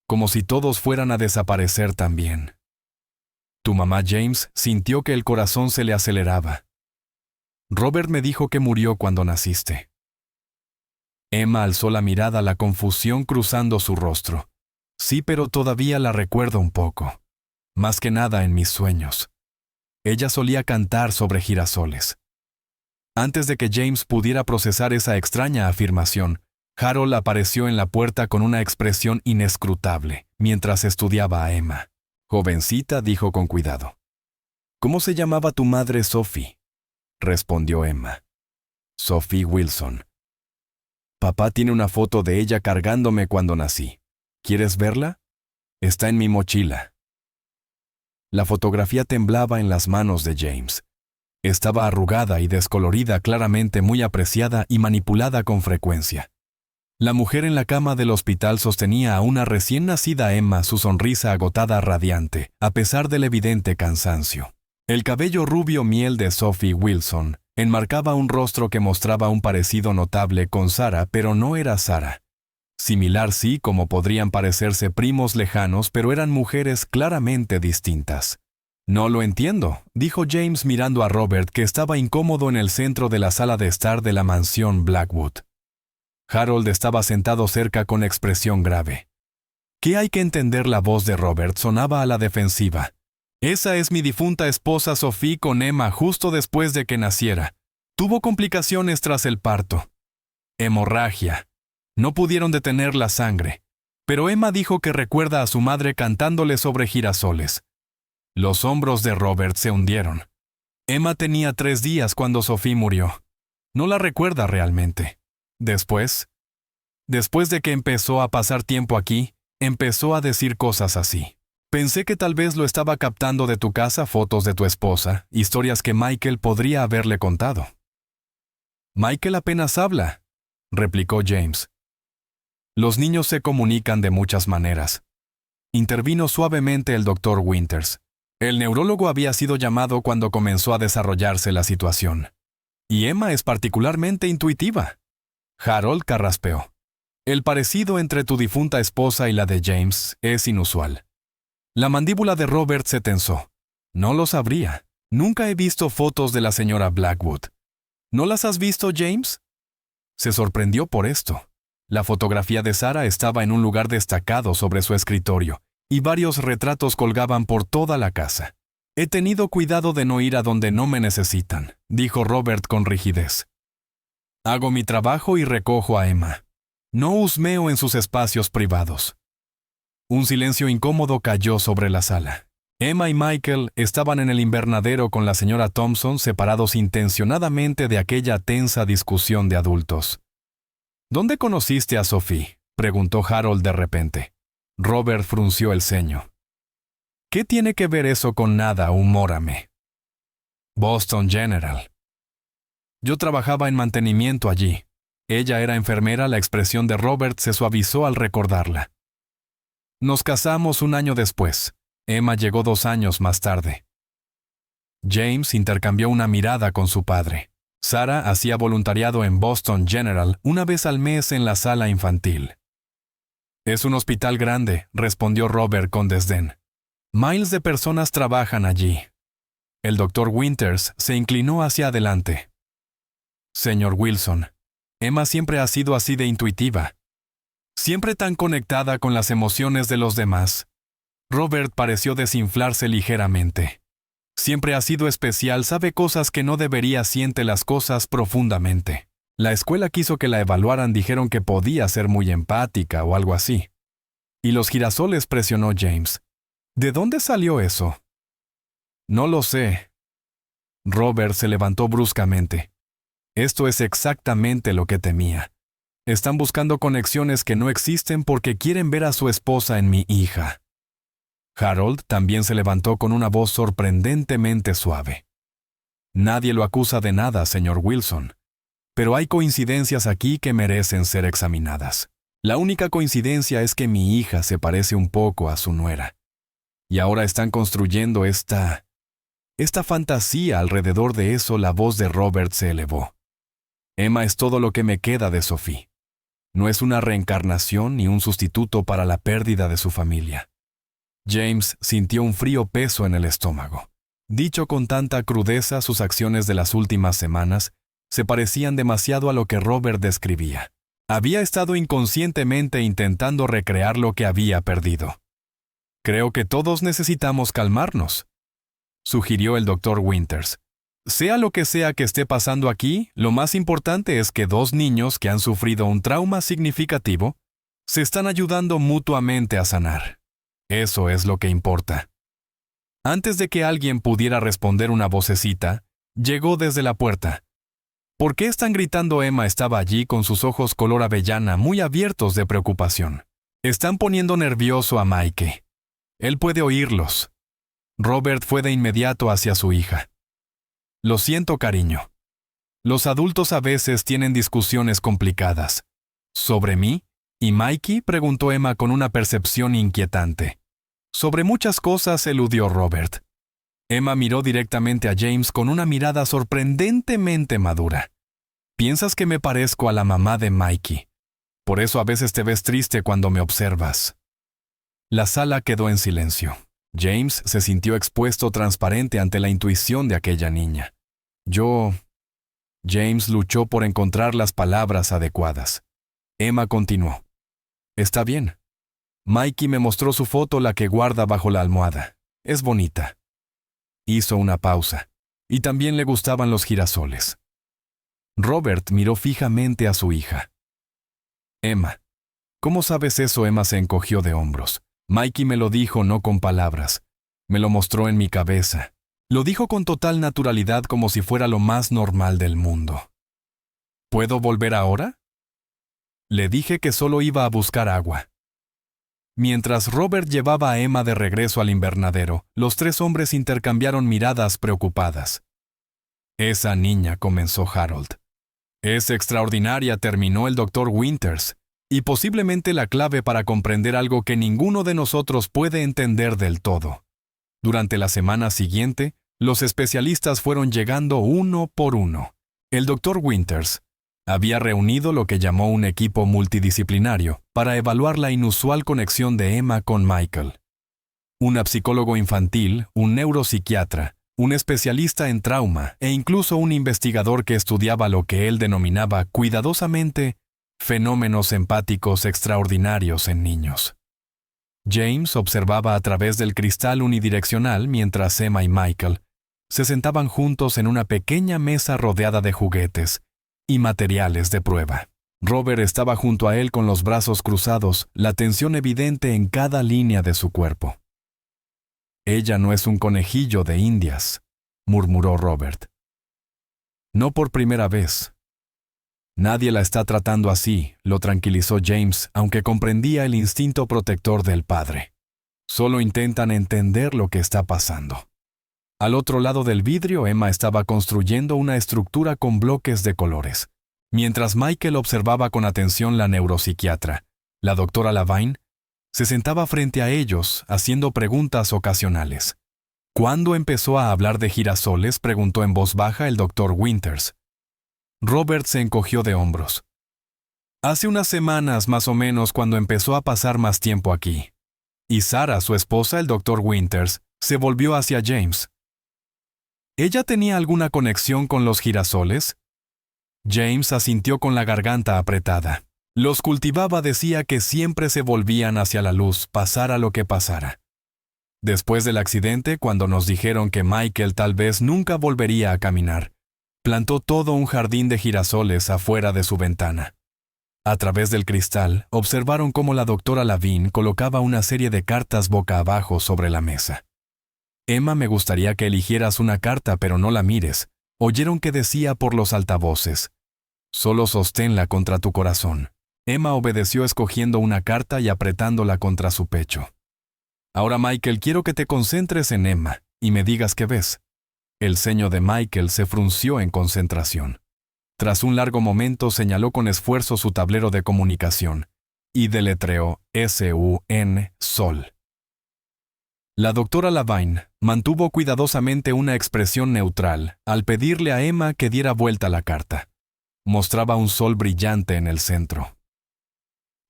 Como si todos fueran a desaparecer también. Tu mamá, James, sintió que el corazón se le aceleraba. Robert me dijo que murió cuando naciste. Emma alzó la mirada, la confusión cruzando su rostro. Sí, pero todavía la recuerdo un poco. Más que nada en mis sueños. Ella solía cantar sobre girasoles. Antes de que James pudiera procesar esa extraña afirmación, Harold apareció en la puerta con una expresión inescrutable, mientras estudiaba a Emma. Jovencita, dijo con cuidado. ¿Cómo se llamaba tu madre, Sophie?, respondió Emma. Sophie Wilson. Papá tiene una foto de ella cargándome cuando nací. ¿Quieres verla? Está en mi mochila. La fotografía temblaba en las manos de James. Estaba arrugada y descolorida, claramente muy apreciada y manipulada con frecuencia. La mujer en la cama del hospital sostenía a una recién nacida Emma, su sonrisa agotada radiante, a pesar del evidente cansancio. El cabello rubio miel de Sophie Wilson enmarcaba un rostro que mostraba un parecido notable con Sarah, pero no era Sarah. Similar sí, como podrían parecerse primos lejanos, pero eran mujeres claramente distintas. No lo entiendo, dijo James mirando a Robert, que estaba incómodo en el centro de la sala de estar de la mansión Blackwood. Harold estaba sentado cerca con expresión grave. ¿Qué hay que entender? La voz de Robert sonaba a la defensiva. Esa es mi difunta esposa Sophie con Emma justo después de que naciera. Tuvo complicaciones tras el parto. Hemorragia. No pudieron detener la sangre. Pero Emma dijo que recuerda a su madre cantándole sobre girasoles. Los hombros de Robert se hundieron. Emma tenía 3 días cuando Sophie murió. No la recuerda realmente. Después, Después de que empezó a pasar tiempo aquí, empezó a decir cosas así. Pensé que tal vez lo estaba captando de tu casa fotos de tu esposa, historias que Michael podría haberle contado. Michael apenas habla, replicó James. Los niños se comunican de muchas maneras. Intervino suavemente el doctor Winters. El neurólogo había sido llamado cuando comenzó a desarrollarse la situación. Y Emma es particularmente intuitiva. Harold carraspeó. El parecido entre tu difunta esposa y la de James es inusual. La mandíbula de Robert se tensó. No lo sabría. Nunca he visto fotos de la señora Blackwood. ¿No las has visto, James? Se sorprendió por esto. La fotografía de Sarah estaba en un lugar destacado sobre su escritorio, y varios retratos colgaban por toda la casa. He tenido cuidado de no ir a donde no me necesitan, dijo Robert con rigidez. Hago mi trabajo y recojo a Emma. No husmeo en sus espacios privados. Un silencio incómodo cayó sobre la sala. Emma y Michael estaban en el invernadero con la señora Thompson separados intencionadamente de aquella tensa discusión de adultos. ¿Dónde conociste a Sophie?, preguntó Harold de repente. Robert frunció el ceño. ¿Qué tiene que ver eso con nada, humórame? Boston General. Yo trabajaba en mantenimiento allí. Ella era enfermera. La expresión de Robert se suavizó al recordarla. Nos casamos un año después. Emma llegó 2 años más tarde. James intercambió una mirada con su padre. Sarah hacía voluntariado en Boston General una vez al mes en la sala infantil. Es un hospital grande, respondió Robert con desdén. Miles de personas trabajan allí. El doctor Winters se inclinó hacia adelante. Señor Wilson, Emma siempre ha sido así de intuitiva. Siempre tan conectada con las emociones de los demás. Robert pareció desinflarse ligeramente. Siempre ha sido especial, sabe cosas que no debería, siente las cosas profundamente. La escuela quiso que la evaluaran, dijeron que podía ser muy empática o algo así. Y los girasoles, presionó James. ¿De dónde salió eso? No lo sé. Robert se levantó bruscamente. Esto es exactamente lo que temía. Están buscando conexiones que no existen porque quieren ver a su esposa en mi hija. Harold también se levantó con una voz sorprendentemente suave. Nadie lo acusa de nada, señor Wilson. Pero hay coincidencias aquí que merecen ser examinadas. La única coincidencia es que mi hija se parece un poco a su nuera. Y ahora están construyendo esta fantasía alrededor de eso. La voz de Robert se elevó. Emma es todo lo que me queda de Sophie. No es una reencarnación ni un sustituto para la pérdida de su familia. James sintió un frío peso en el estómago. Dicho con tanta crudeza, sus acciones de las últimas semanas se parecían demasiado a lo que Robert describía. Había estado inconscientemente intentando recrear lo que había perdido. Creo que todos necesitamos calmarnos, sugirió el doctor Winters. Sea lo que sea que esté pasando aquí, lo más importante es que 2 niños que han sufrido un trauma significativo se están ayudando mutuamente a sanar. Eso es lo que importa. Antes de que alguien pudiera responder, una vocecita llegó desde la puerta. ¿Por qué están gritando? Emma estaba allí con sus ojos color avellana muy abiertos de preocupación. Están poniendo nervioso a Mike. Él puede oírlos. Robert fue de inmediato hacia su hija. Lo siento, cariño. Los adultos a veces tienen discusiones complicadas. ¿Sobre mí? ¿Y Mikey?, preguntó Emma con una percepción inquietante. Sobre muchas cosas, eludió Robert. Emma miró directamente a James con una mirada sorprendentemente madura. Piensas que me parezco a la mamá de Mikey. Por eso a veces te ves triste cuando me observas. La sala quedó en silencio. James se sintió expuesto, transparente ante la intuición de aquella niña. James luchó por encontrar las palabras adecuadas. Emma continuó. Está bien. Mikey me mostró su foto, la que guarda bajo la almohada. Es bonita. Hizo una pausa. Y también le gustaban los girasoles. Robert miró fijamente a su hija. Emma. ¿Cómo sabes eso? Emma se encogió de hombros. Mikey me lo dijo, no con palabras. Me lo mostró en mi cabeza. Lo dijo con total naturalidad, como si fuera lo más normal del mundo. ¿Puedo volver ahora? Le dije que solo iba a buscar agua. Mientras Robert llevaba a Emma de regreso al invernadero, los tres hombres intercambiaron miradas preocupadas. «Esa niña», comenzó Harold. «Es extraordinaria», terminó el Dr. Winters, «y posiblemente la clave para comprender algo que ninguno de nosotros puede entender del todo». Durante la semana siguiente, los especialistas fueron llegando uno por uno. El Dr. Winters había reunido lo que llamó un equipo multidisciplinario para evaluar la inusual conexión de Emma con Michael. Una psicólogo infantil, un neuropsiquiatra, un especialista en trauma e incluso un investigador que estudiaba lo que él denominaba cuidadosamente fenómenos empáticos extraordinarios en niños. James observaba a través del cristal unidireccional mientras Emma y Michael se sentaban juntos en una pequeña mesa rodeada de juguetes y materiales de prueba. Robert estaba junto a él con los brazos cruzados, la tensión evidente en cada línea de su cuerpo. «Ella no es un conejillo de Indias», murmuró Robert. «No por primera vez». «Nadie la está tratando así», lo tranquilizó James, aunque comprendía el instinto protector del padre. «Solo intentan entender lo que está pasando». Al otro lado del vidrio, Emma estaba construyendo una estructura con bloques de colores. Mientras Michael observaba con atención, la neuropsiquiatra, la doctora Lavine, se sentaba frente a ellos, haciendo preguntas ocasionales. «¿Cuándo empezó a hablar de girasoles?», preguntó en voz baja el Dr. Winters. Robert se encogió de hombros. «Hace unas semanas más o menos, cuando empezó a pasar más tiempo aquí». Y Sarah, su esposa, el Dr. Winters, se volvió hacia James. «¿Ella tenía alguna conexión con los girasoles?» James asintió con la garganta apretada. «Los cultivaba», decía, «que siempre se volvían hacia la luz, pasara lo que pasara». Después del accidente, cuando nos dijeron que Michael tal vez nunca volvería a caminar, plantó todo un jardín de girasoles afuera de su ventana. A través del cristal, observaron cómo la doctora Lavine colocaba una serie de cartas boca abajo sobre la mesa. «Emma, me gustaría que eligieras una carta, pero no la mires», oyeron que decía por los altavoces. «Solo sosténla contra tu corazón». Emma obedeció escogiendo una carta y apretándola contra su pecho. «Ahora, Michael, quiero que te concentres en Emma y me digas qué ves». El ceño de Michael se frunció en concentración. Tras un largo momento señaló con esfuerzo su tablero de comunicación y deletreó S-U-N, sol. La doctora Lavine mantuvo cuidadosamente una expresión neutral al pedirle a Emma que diera vuelta la carta. Mostraba un sol brillante en el centro.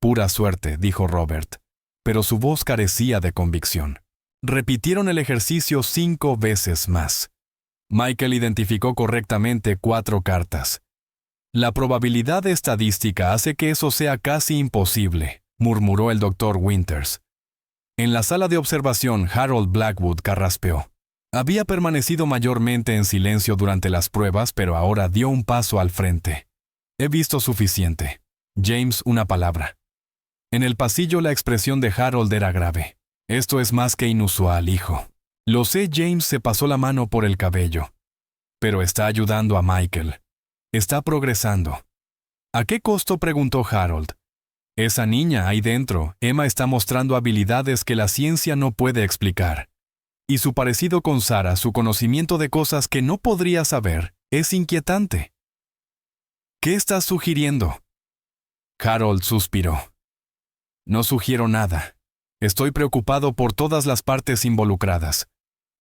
«Pura suerte», dijo Robert, pero su voz carecía de convicción. Repitieron el ejercicio 5 veces más. Michael identificó correctamente 4 cartas. «La probabilidad estadística hace que eso sea casi imposible», murmuró el Dr. Winters. En la sala de observación, Harold Blackwood carraspeó. Había permanecido mayormente en silencio durante las pruebas, pero ahora dio un paso al frente. «He visto suficiente». James, una palabra. En el pasillo la expresión de Harold era grave. «Esto es más que inusual, hijo». «Lo sé», James se pasó la mano por el cabello. «Pero está ayudando a Michael. Está progresando». «¿A qué costo?», preguntó Harold. «Esa niña ahí dentro, Emma, está mostrando habilidades que la ciencia no puede explicar. Y su parecido con Sarah, su conocimiento de cosas que no podría saber, es inquietante». «¿Qué estás sugiriendo?». Harold suspiró. «No sugiero nada. Estoy preocupado por todas las partes involucradas.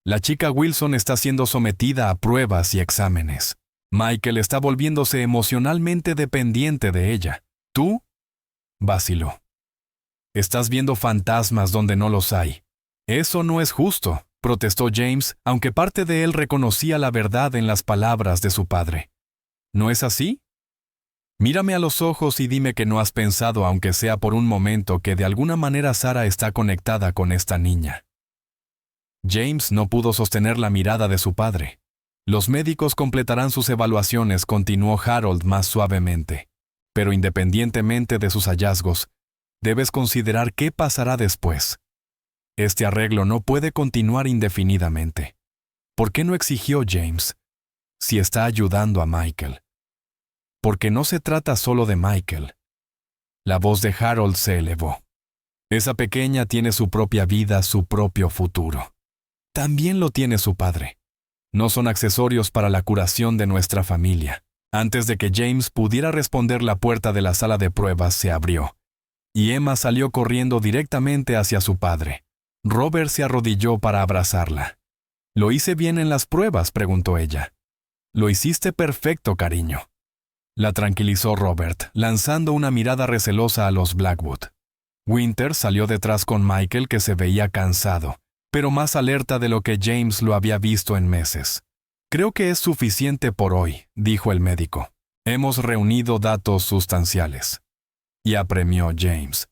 La chica Wilson está siendo sometida a pruebas y exámenes. Michael está volviéndose emocionalmente dependiente de ella. ¿Tú?», vaciló. «Estás viendo fantasmas donde no los hay». «Eso no es justo», protestó James, aunque parte de él reconocía la verdad en las palabras de su padre. «¿No es así? Mírame a los ojos y dime que no has pensado, aunque sea por un momento, que de alguna manera Sarah está conectada con esta niña». James no pudo sostener la mirada de su padre. «Los médicos completarán sus evaluaciones», continuó Harold más suavemente. «Pero independientemente de sus hallazgos, debes considerar qué pasará después. Este arreglo no puede continuar indefinidamente». «¿Por qué no exigió James? Si está ayudando a Michael». «Porque no se trata solo de Michael». La voz de Harold se elevó. Esa pequeña tiene su propia vida, su propio futuro. También lo tiene su padre. No son accesorios para la curación de nuestra familia. Antes de que James pudiera responder, la puerta de la sala de pruebas se abrió, y Emma salió corriendo directamente hacia su padre. Robert se arrodilló para abrazarla. ¿Lo hice bien en las pruebas?, preguntó ella. Lo hiciste perfecto, cariño. La tranquilizó Robert, lanzando una mirada recelosa a los Blackwood. Winters salió detrás con Michael, que se veía cansado, pero más alerta de lo que James lo había visto en meses. Creo que es suficiente por hoy, dijo el médico. Hemos reunido datos sustanciales. Y apremió James.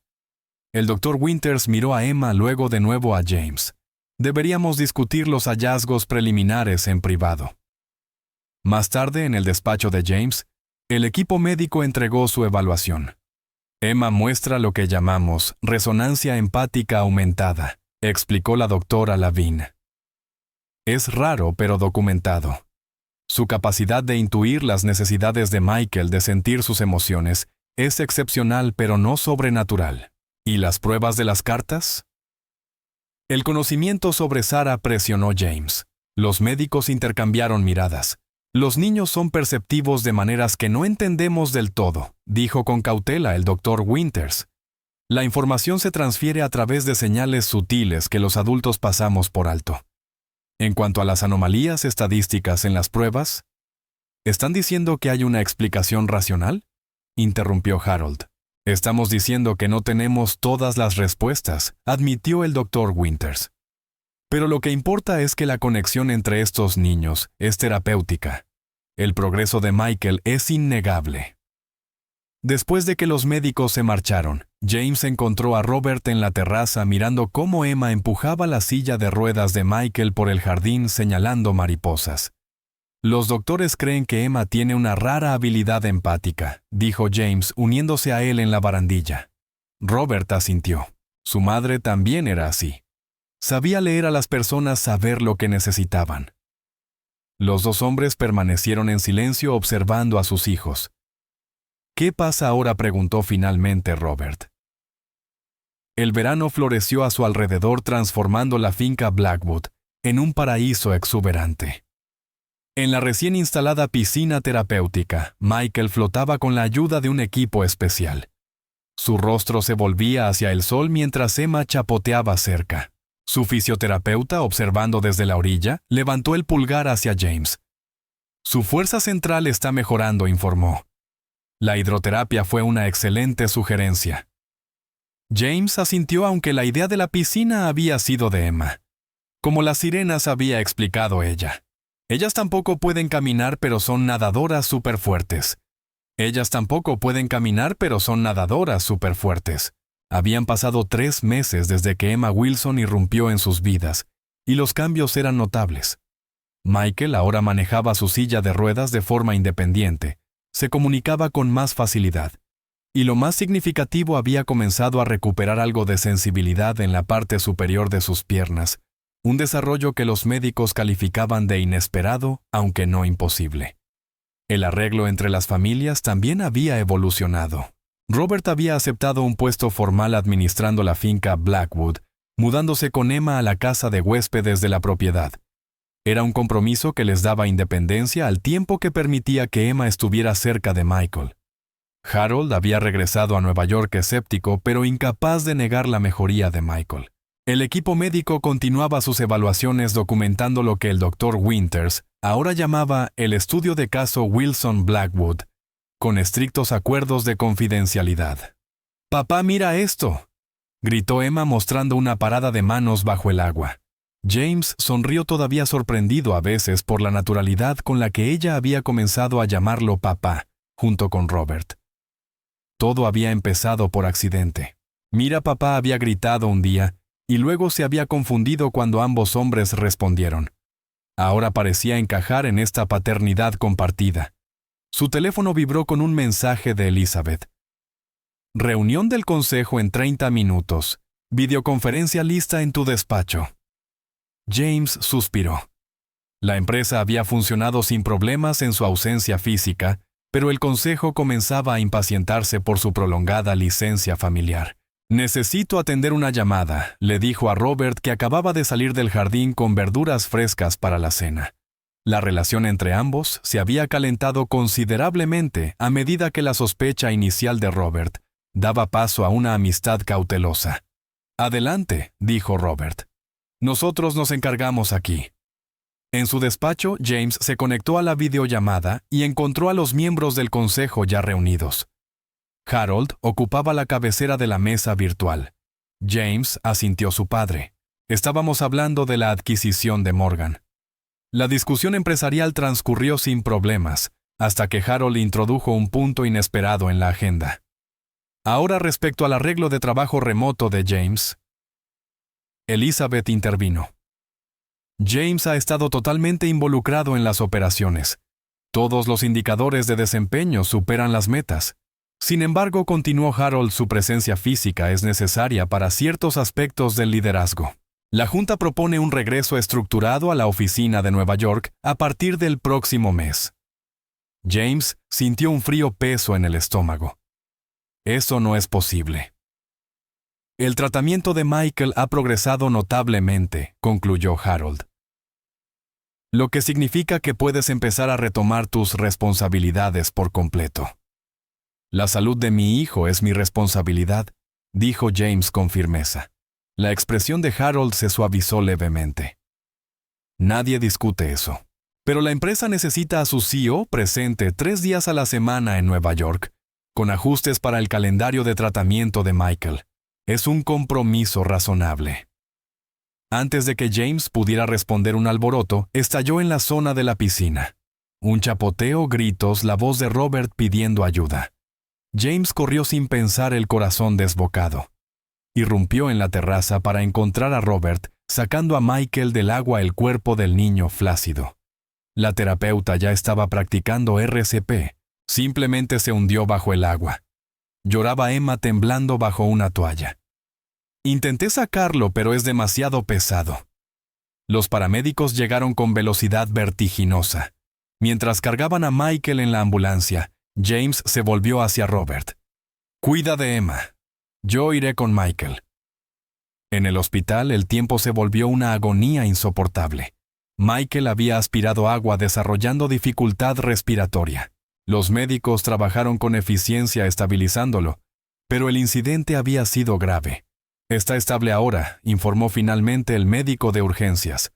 El doctor Winters miró a Emma, luego de nuevo a James. Deberíamos discutir los hallazgos preliminares en privado. Más tarde, en el despacho de James, el equipo médico entregó su evaluación. Emma muestra lo que llamamos resonancia empática aumentada, explicó la doctora Lavigne. Es raro pero documentado. Su capacidad de intuir las necesidades de Michael, de sentir sus emociones, es excepcional pero no sobrenatural. ¿Y las pruebas de las cartas? El conocimiento sobre Sarah presionó James. Los médicos intercambiaron miradas. Los niños son perceptivos de maneras que no entendemos del todo, dijo con cautela el doctor Winters. La información se transfiere a través de señales sutiles que los adultos pasamos por alto. En cuanto a las anomalías estadísticas en las pruebas, ¿están diciendo que hay una explicación racional?, interrumpió Harold. Estamos diciendo que no tenemos todas las respuestas, admitió el doctor Winters. Pero lo que importa es que la conexión entre estos niños es terapéutica. El progreso de Michael es innegable. Después de que los médicos se marcharon, James encontró a Robert en la terraza mirando cómo Emma empujaba la silla de ruedas de Michael por el jardín señalando mariposas. Los doctores creen que Emma tiene una rara habilidad empática, dijo James uniéndose a él en la barandilla. Robert asintió. Su madre también era así. Sabía leer a las personas, saber lo que necesitaban. Los dos hombres permanecieron en silencio observando a sus hijos. ¿Qué pasa ahora?, preguntó finalmente Robert. El verano floreció a su alrededor, transformando la finca Blackwood en un paraíso exuberante. En la recién instalada piscina terapéutica, Michael flotaba con la ayuda de un equipo especial. Su rostro se volvía hacia el sol mientras Emma chapoteaba cerca. Su fisioterapeuta, observando desde la orilla, levantó el pulgar hacia James. Su fuerza central está mejorando, informó. La hidroterapia fue una excelente sugerencia. James asintió, aunque la idea de la piscina había sido de Emma. Como las sirenas, había explicado ella. Ellas tampoco pueden caminar, pero son nadadoras superfuertes. Ellas tampoco pueden caminar, pero son nadadoras superfuertes. Habían pasado 3 meses desde que Emma Wilson irrumpió en sus vidas, y los cambios eran notables. Michael ahora manejaba su silla de ruedas de forma independiente, se comunicaba con más facilidad, y lo más significativo, había comenzado a recuperar algo de sensibilidad en la parte superior de sus piernas, un desarrollo que los médicos calificaban de inesperado, aunque no imposible. El arreglo entre las familias también había evolucionado. Robert había aceptado un puesto formal administrando la finca Blackwood, mudándose con Emma a la casa de huéspedes de la propiedad. Era un compromiso que les daba independencia al tiempo que permitía que Emma estuviera cerca de Michael. Harold había regresado a Nueva York escéptico, pero incapaz de negar la mejoría de Michael. El equipo médico continuaba sus evaluaciones, documentando lo que el doctor Winters ahora llamaba el estudio de caso Wilson Blackwood, con estrictos acuerdos de confidencialidad. «¡Papá, mira esto!», gritó Emma mostrando una parada de manos bajo el agua. James sonrió, todavía sorprendido a veces por la naturalidad con la que ella había comenzado a llamarlo papá, junto con Robert. Todo había empezado por accidente. «Mira, papá», había gritado un día, y luego se había confundido cuando ambos hombres respondieron. Ahora parecía encajar en esta paternidad compartida. Su teléfono vibró con un mensaje de Elizabeth. «Reunión del consejo en 30 minutos. Videoconferencia lista en tu despacho». James suspiró. La empresa había funcionado sin problemas en su ausencia física, pero el consejo comenzaba a impacientarse por su prolongada licencia familiar. «Necesito atender una llamada», le dijo a Robert, que acababa de salir del jardín con verduras frescas para la cena. La relación entre ambos se había calentado considerablemente a medida que la sospecha inicial de Robert daba paso a una amistad cautelosa. «Adelante», dijo Robert. «Nosotros nos encargamos aquí». En su despacho, James se conectó a la videollamada y encontró a los miembros del consejo ya reunidos. Harold ocupaba la cabecera de la mesa virtual. James asintió su padre. Estábamos hablando de la adquisición de Morgan. La discusión empresarial transcurrió sin problemas, hasta que Harold introdujo un punto inesperado en la agenda. Ahora, respecto al arreglo de trabajo remoto de James. Elizabeth intervino. James ha estado totalmente involucrado en las operaciones. Todos los indicadores de desempeño superan las metas. Sin embargo, continuó Harold, su presencia física es necesaria para ciertos aspectos del liderazgo. La Junta propone un regreso estructurado a la oficina de Nueva York a partir del próximo mes. James sintió un frío peso en el estómago. Eso no es posible. El tratamiento de Michael ha progresado notablemente, concluyó Harold. Lo que significa que puedes empezar a retomar tus responsabilidades por completo. La salud de mi hijo es mi responsabilidad, dijo James con firmeza. La expresión de Harold se suavizó levemente. Nadie discute eso. Pero la empresa necesita a su CEO presente 3 días a la semana en Nueva York, con ajustes para el calendario de tratamiento de Michael. Es un compromiso razonable. Antes de que James pudiera responder, un alboroto estalló en la zona de la piscina. Un chapoteo, gritos, la voz de Robert pidiendo ayuda. James corrió sin pensar, el corazón desbocado. Irrumpió en la terraza para encontrar a Robert, sacando a Michael del agua, el cuerpo del niño flácido. La terapeuta ya estaba practicando RCP. Simplemente se hundió bajo el agua. Lloraba Emma temblando bajo una toalla. Intenté sacarlo, pero es demasiado pesado. Los paramédicos llegaron con velocidad vertiginosa. Mientras cargaban a Michael en la ambulancia, James se volvió hacia Robert. «Cuida de Emma. Yo iré con Michael». En el hospital, el tiempo se volvió una agonía insoportable. Michael había aspirado agua, desarrollando dificultad respiratoria. Los médicos trabajaron con eficiencia estabilizándolo, pero el incidente había sido grave. «Está estable ahora», informó finalmente el médico de urgencias.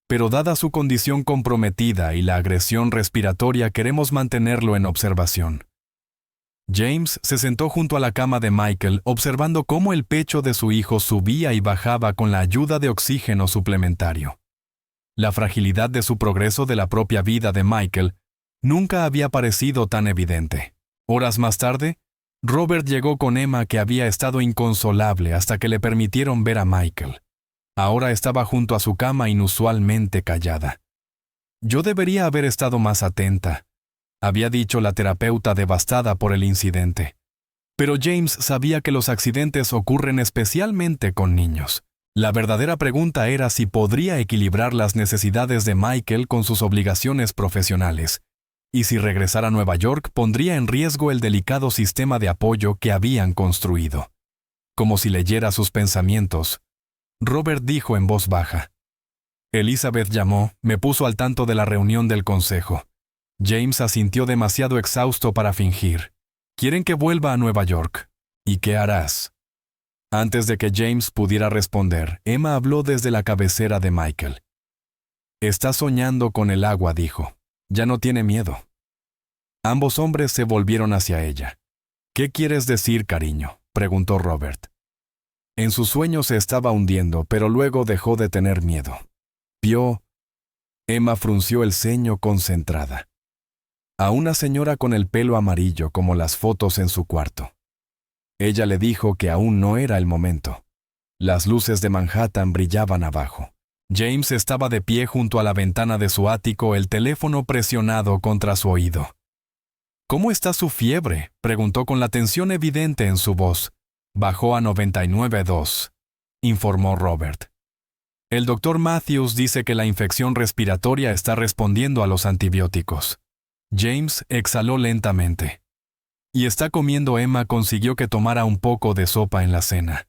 «Pero dada su condición comprometida y la agresión respiratoria, queremos mantenerlo en observación». James se sentó junto a la cama de Michael, observando cómo el pecho de su hijo subía y bajaba con la ayuda de oxígeno suplementario. La fragilidad de su progreso de la propia vida de Michael nunca había parecido tan evidente. Horas más tarde, Robert llegó con Emma, que había estado inconsolable hasta que le permitieron ver a Michael. Ahora estaba junto a su cama, inusualmente callada. «Yo debería haber estado más atenta», había dicho la terapeuta, devastada por el incidente. Pero James sabía que los accidentes ocurren especialmente con niños. La verdadera pregunta era si podría equilibrar las necesidades de Michael con sus obligaciones profesionales, y si regresar a Nueva York pondría en riesgo el delicado sistema de apoyo que habían construido. Como si leyera sus pensamientos, Robert dijo en voz baja. «Elizabeth llamó, me puso al tanto de la reunión del consejo». James asintió, demasiado exhausto para fingir. «Quieren que vuelva a Nueva York. ¿Y qué harás?». Antes de que James pudiera responder, Emma habló desde la cabecera de Michael. «Está soñando con el agua», dijo. «Ya no tiene miedo». Ambos hombres se volvieron hacia ella. «¿Qué quieres decir, cariño?», preguntó Robert. En sus sueños se estaba hundiendo, pero luego dejó de tener miedo. Vio. Emma frunció el ceño, concentrada. A una señora con el pelo amarillo, como las fotos en su cuarto. Ella le dijo que aún no era el momento. Las luces de Manhattan brillaban abajo. James estaba de pie junto a la ventana de su ático, el teléfono presionado contra su oído. «¿Cómo está su fiebre?», preguntó con la tensión evidente en su voz. «Bajó a 99,2», informó Robert. «El doctor Matthews dice que la infección respiratoria está respondiendo a los antibióticos». James exhaló lentamente. Y está comiendo. Emma consiguió que tomara un poco de sopa en la cena.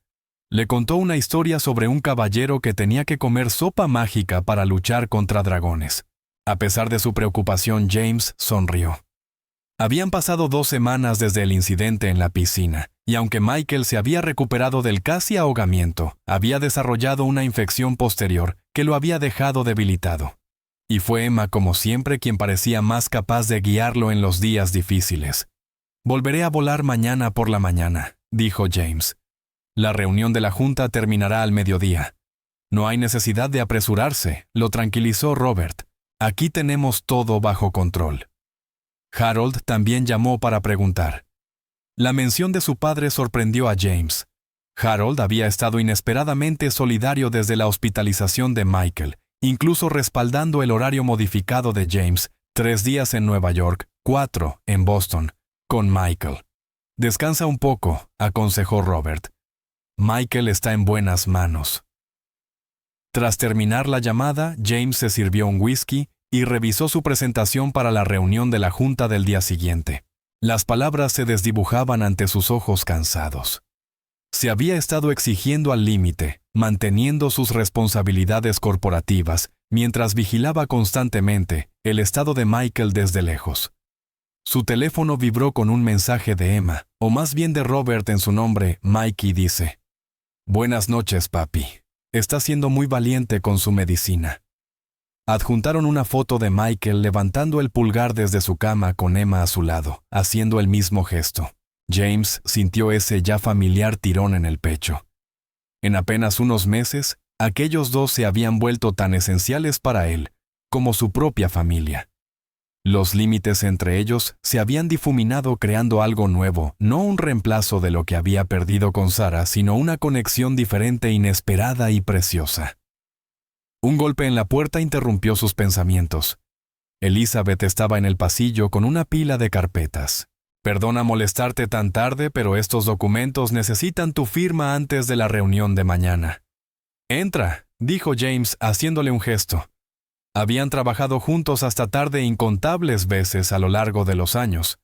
Le contó una historia sobre un caballero que tenía que comer sopa mágica para luchar contra dragones. A pesar de su preocupación, James sonrió. Habían pasado 2 semanas desde el incidente en la piscina, y aunque Michael se había recuperado del casi ahogamiento, había desarrollado una infección posterior que lo había dejado debilitado. Y fue Emma, como siempre, quien parecía más capaz de guiarlo en los días difíciles. «Volveré a volar mañana por la mañana», dijo James. «La reunión de la junta terminará al mediodía». «No hay necesidad de apresurarse», lo tranquilizó Robert. «Aquí tenemos todo bajo control». Harold también llamó para preguntar. La mención de su padre sorprendió a James. Harold había estado inesperadamente solidario desde la hospitalización de Michael, incluso respaldando el horario modificado de James, 3 días en Nueva York, 4 en Boston, con Michael. «Descansa un poco», aconsejó Robert. «Michael está en buenas manos». Tras terminar la llamada, James se sirvió un whisky y revisó su presentación para la reunión de la junta del día siguiente. Las palabras se desdibujaban ante sus ojos cansados. Se había estado exigiendo al límite, manteniendo sus responsabilidades corporativas, mientras vigilaba constantemente el estado de Michael desde lejos. Su teléfono vibró con un mensaje de Emma, o más bien de Robert en su nombre. Mikey dice: «Buenas noches, papi. Está siendo muy valiente con su medicina». Adjuntaron una foto de Michael levantando el pulgar desde su cama con Emma a su lado, haciendo el mismo gesto. James sintió ese ya familiar tirón en el pecho. En apenas unos meses, aquellos dos se habían vuelto tan esenciales para él como su propia familia. Los límites entre ellos se habían difuminado, creando algo nuevo, no un reemplazo de lo que había perdido con Sarah, sino una conexión diferente, inesperada y preciosa. Un golpe en la puerta interrumpió sus pensamientos. Elizabeth estaba en el pasillo con una pila de carpetas. «Perdona molestarte tan tarde, pero estos documentos necesitan tu firma antes de la reunión de mañana». «Entra», dijo James haciéndole un gesto. Habían trabajado juntos hasta tarde incontables veces a lo largo de los años.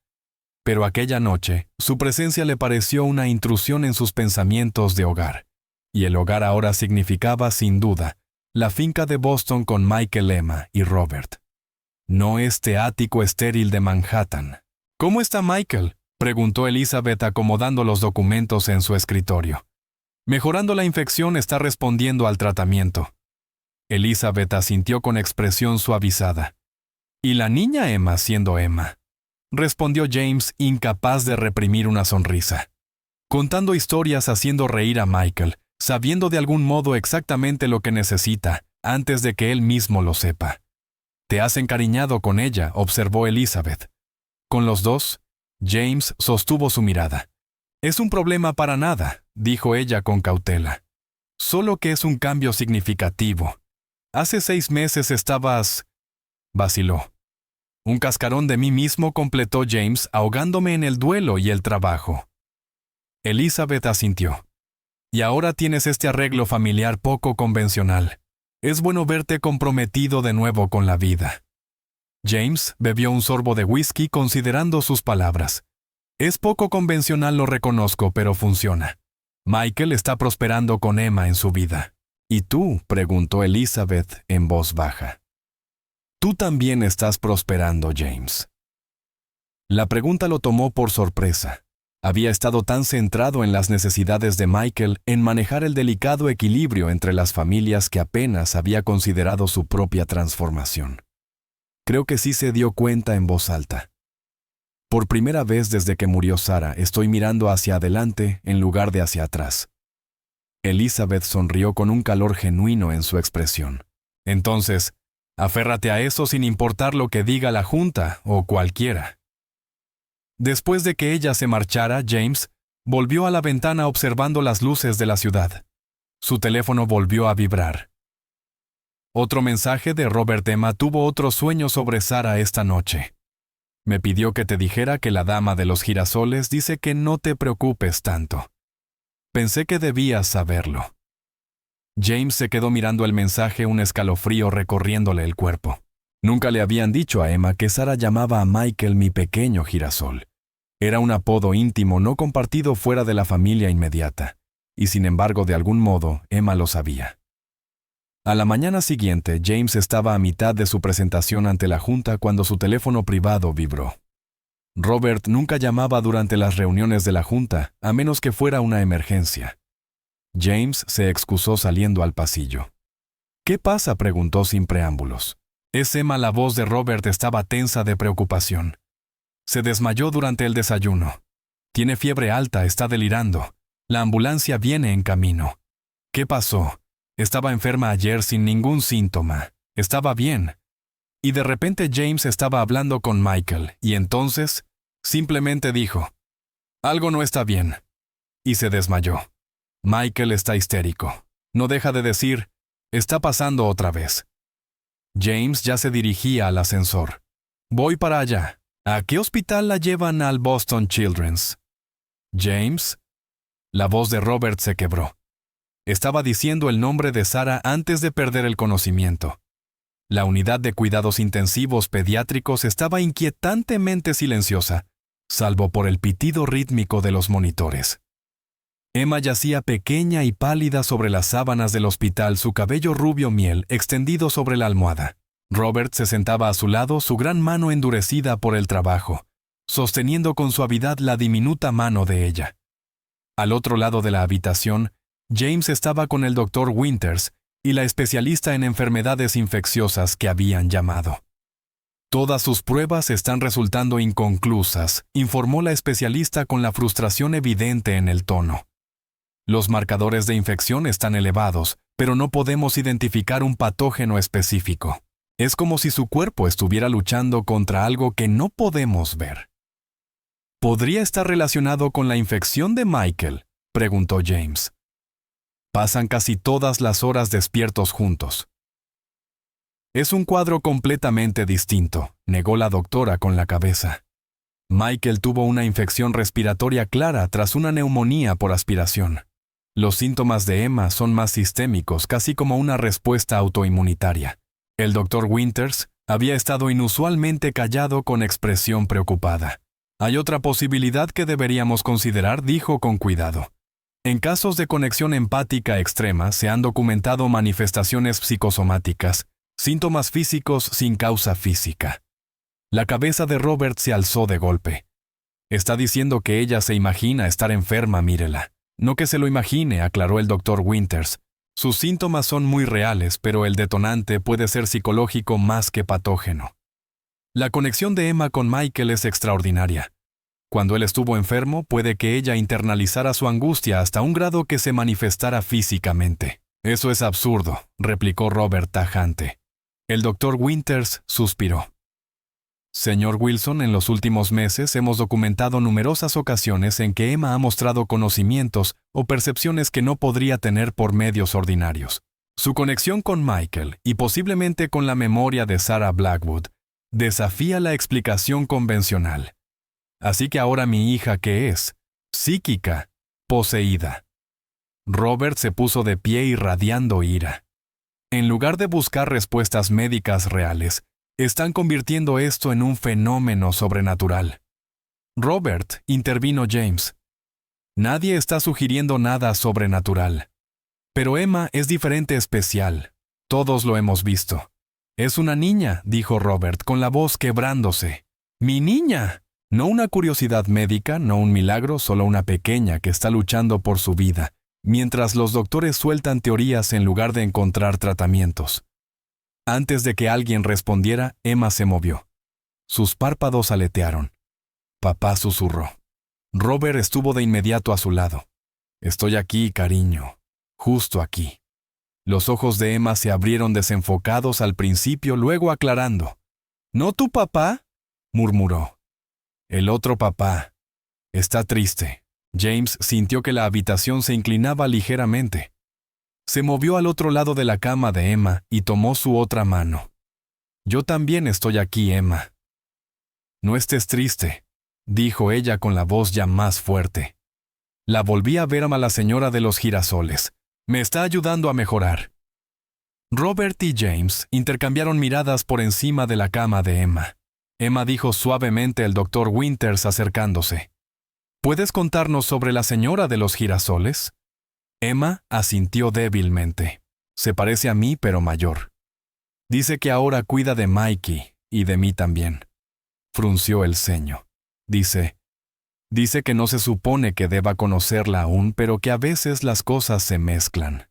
Pero aquella noche, su presencia le pareció una intrusión en sus pensamientos de hogar. Y el hogar ahora significaba, sin duda, la finca de Boston con Michael, Emma y Robert. No este ático estéril de Manhattan. «¿Cómo está Michael?», preguntó Elizabeth acomodando los documentos en su escritorio. «Mejorando la infección, está respondiendo al tratamiento». Elizabeth asintió con expresión suavizada. «¿Y la niña Emma siendo Emma?», respondió James, incapaz de reprimir una sonrisa. «Contando historias, haciendo reír a Michael, sabiendo de algún modo exactamente lo que necesita, antes de que él mismo lo sepa». «Te has encariñado con ella», observó Elizabeth. «¿Con los dos?». James sostuvo su mirada. «Es un problema para nada», dijo ella con cautela. «Solo que es un cambio significativo. Hace 6 meses estabas...». Vaciló. «Un cascarón de mí mismo», completó James, ahogándome en el duelo y el trabajo. Elizabeth asintió. «Y ahora tienes este arreglo familiar poco convencional. Es bueno verte comprometido de nuevo con la vida». James bebió un sorbo de whisky considerando sus palabras. «Es poco convencional, lo reconozco, pero funciona. Michael está prosperando con Emma en su vida». «¿Y tú?», preguntó Elizabeth en voz baja. «Tú también estás prosperando, James». La pregunta lo tomó por sorpresa. Había estado tan centrado en las necesidades de Michael, en manejar el delicado equilibrio entre las familias, que apenas había considerado su propia transformación. Creo que sí se dio cuenta en voz alta. «Por primera vez desde que murió Sarah, estoy mirando hacia adelante en lugar de hacia atrás». Elizabeth sonrió con un calor genuino en su expresión. «Entonces, aférrate a eso sin importar lo que diga la junta o cualquiera». Después de que ella se marchara, James volvió a la ventana observando las luces de la ciudad. Su teléfono volvió a vibrar. Otro mensaje de Robert. «Emma tuvo otro sueño sobre Sarah esta noche. Me pidió que te dijera que la dama de los girasoles dice que no te preocupes tanto. Pensé que debías saberlo». James se quedó mirando el mensaje, un escalofrío recorriéndole el cuerpo. Nunca le habían dicho a Emma que Sarah llamaba a Michael mi pequeño girasol. Era un apodo íntimo no compartido fuera de la familia inmediata, y sin embargo, de algún modo, Emma lo sabía. A la mañana siguiente, James estaba a mitad de su presentación ante la junta cuando su teléfono privado vibró. Robert nunca llamaba durante las reuniones de la junta, a menos que fuera una emergencia. James se excusó saliendo al pasillo. «¿Qué pasa?», preguntó sin preámbulos. Es Emma. La voz de Robert estaba tensa de preocupación. Se desmayó durante el desayuno. Tiene fiebre alta, está delirando. La ambulancia viene en camino. ¿Qué pasó? Estaba enferma ayer sin ningún síntoma. Estaba bien. Y de repente James estaba hablando con Michael, y entonces simplemente dijo, «Algo no está bien». Y se desmayó. Michael está histérico. No deja de decir, «Está pasando otra vez». James ya se dirigía al ascensor. «Voy para allá». «¿A qué hospital la llevan?». «Al Boston Children's». «James». La voz de Robert se quebró. Estaba diciendo el nombre de Sarah antes de perder el conocimiento. La unidad de cuidados intensivos pediátricos estaba inquietantemente silenciosa, salvo por el pitido rítmico de los monitores. Emma yacía pequeña y pálida sobre las sábanas del hospital, su cabello rubio miel extendido sobre la almohada. Robert se sentaba a su lado, su gran mano endurecida por el trabajo, sosteniendo con suavidad la diminuta mano de ella. Al otro lado de la habitación, James estaba con el Dr. Winters y la especialista en enfermedades infecciosas que habían llamado. «Todas sus pruebas están resultando inconclusas», informó la especialista con la frustración evidente en el tono. «Los marcadores de infección están elevados, pero no podemos identificar un patógeno específico. Es como si su cuerpo estuviera luchando contra algo que no podemos ver». «¿Podría estar relacionado con la infección de Michael?», preguntó James. «Pasan casi todas las horas despiertos juntos». «Es un cuadro completamente distinto», negó la doctora con la cabeza. «Michael tuvo una infección respiratoria clara tras una neumonía por aspiración. Los síntomas de Emma son más sistémicos, casi como una respuesta autoinmunitaria». El Dr. Winters había estado inusualmente callado con expresión preocupada. «Hay otra posibilidad que deberíamos considerar», dijo con cuidado. «En casos de conexión empática extrema se han documentado manifestaciones psicosomáticas, síntomas físicos sin causa física». La cabeza de Robert se alzó de golpe. «Está diciendo que ella se imagina estar enferma, mírela». «No que se lo imagine», aclaró el Dr. Winters. «Sus síntomas son muy reales, pero el detonante puede ser psicológico más que patógeno». La conexión de Emma con Michael es extraordinaria. Cuando él estuvo enfermo, puede que ella internalizara su angustia hasta un grado que se manifestara físicamente. «Eso es absurdo», replicó Robert tajante. El Dr. Winters suspiró. «Señor Wilson, en los últimos meses hemos documentado numerosas ocasiones en que Emma ha mostrado conocimientos o percepciones que no podría tener por medios ordinarios. Su conexión con Michael, y posiblemente con la memoria de Sarah Blackwood, desafía la explicación convencional. Así que ahora mi hija, ¿qué es? Psíquica, poseída». Robert se puso de pie irradiando ira. En lugar de buscar respuestas médicas reales, están convirtiendo esto en un fenómeno sobrenatural. «Robert», intervino James. «Nadie está sugiriendo nada sobrenatural. Pero Emma es diferente, especial. Todos lo hemos visto». «Es una niña», dijo Robert, con la voz quebrándose. «¡Mi niña!». No una curiosidad médica, no un milagro, solo una pequeña que está luchando por su vida, mientras los doctores sueltan teorías en lugar de encontrar tratamientos. Antes de que alguien respondiera, Emma se movió. Sus párpados aletearon. Papá susurró. Robert estuvo de inmediato a su lado. «Estoy aquí, cariño. Justo aquí». Los ojos de Emma se abrieron desenfocados al principio, luego aclarando. «¿No tu papá?», murmuró. «El otro papá. Está triste». James sintió que la habitación se inclinaba ligeramente. Se movió al otro lado de la cama de Emma y tomó su otra mano. «Yo también estoy aquí, Emma». «No estés triste», dijo ella con la voz ya más fuerte. La volví a ver a la señora de los girasoles. «Me está ayudando a mejorar». Robert y James intercambiaron miradas por encima de la cama de Emma. Emma dijo suavemente al Dr. Winters acercándose. ¿Puedes contarnos sobre la señora de los girasoles? Emma asintió débilmente. Se parece a mí, pero mayor. Dice que ahora cuida de Mikey y de mí también. Frunció el ceño. Dice que no se supone que deba conocerla aún, pero que a veces las cosas se mezclan.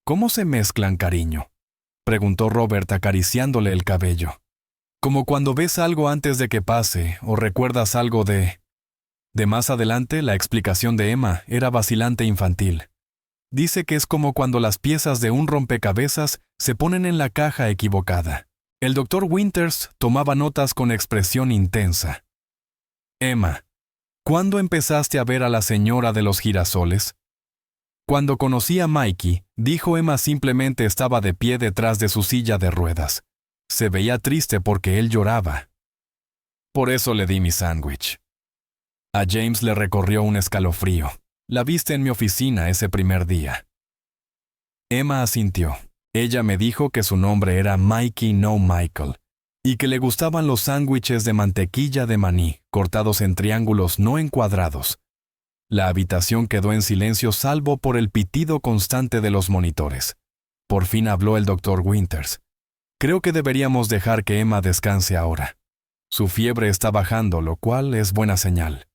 ¿Cómo se mezclan, cariño?, preguntó Robert acariciándole el cabello. Como cuando ves algo antes de que pase o recuerdas algo de más adelante. La explicación de Emma era vacilante e infantil. Dice que es como cuando las piezas de un rompecabezas se ponen en la caja equivocada. El Dr. Winters tomaba notas con expresión intensa. Emma, ¿cuándo empezaste a ver a la señora de los girasoles? Cuando conocí a Mikey, dijo Emma. Simplemente estaba de pie detrás de su silla de ruedas. Se veía triste porque él lloraba. Por eso le di mi sándwich. A James le recorrió un escalofrío. La viste en mi oficina ese primer día. Emma asintió. Ella me dijo que su nombre era Mikey, no Michael, y que le gustaban los sándwiches de mantequilla de maní, cortados en triángulos, no en cuadrados. La habitación quedó en silencio salvo por el pitido constante de los monitores. Por fin habló el Dr. Winters. Creo que deberíamos dejar que Emma descanse ahora. Su fiebre está bajando, lo cual es buena señal.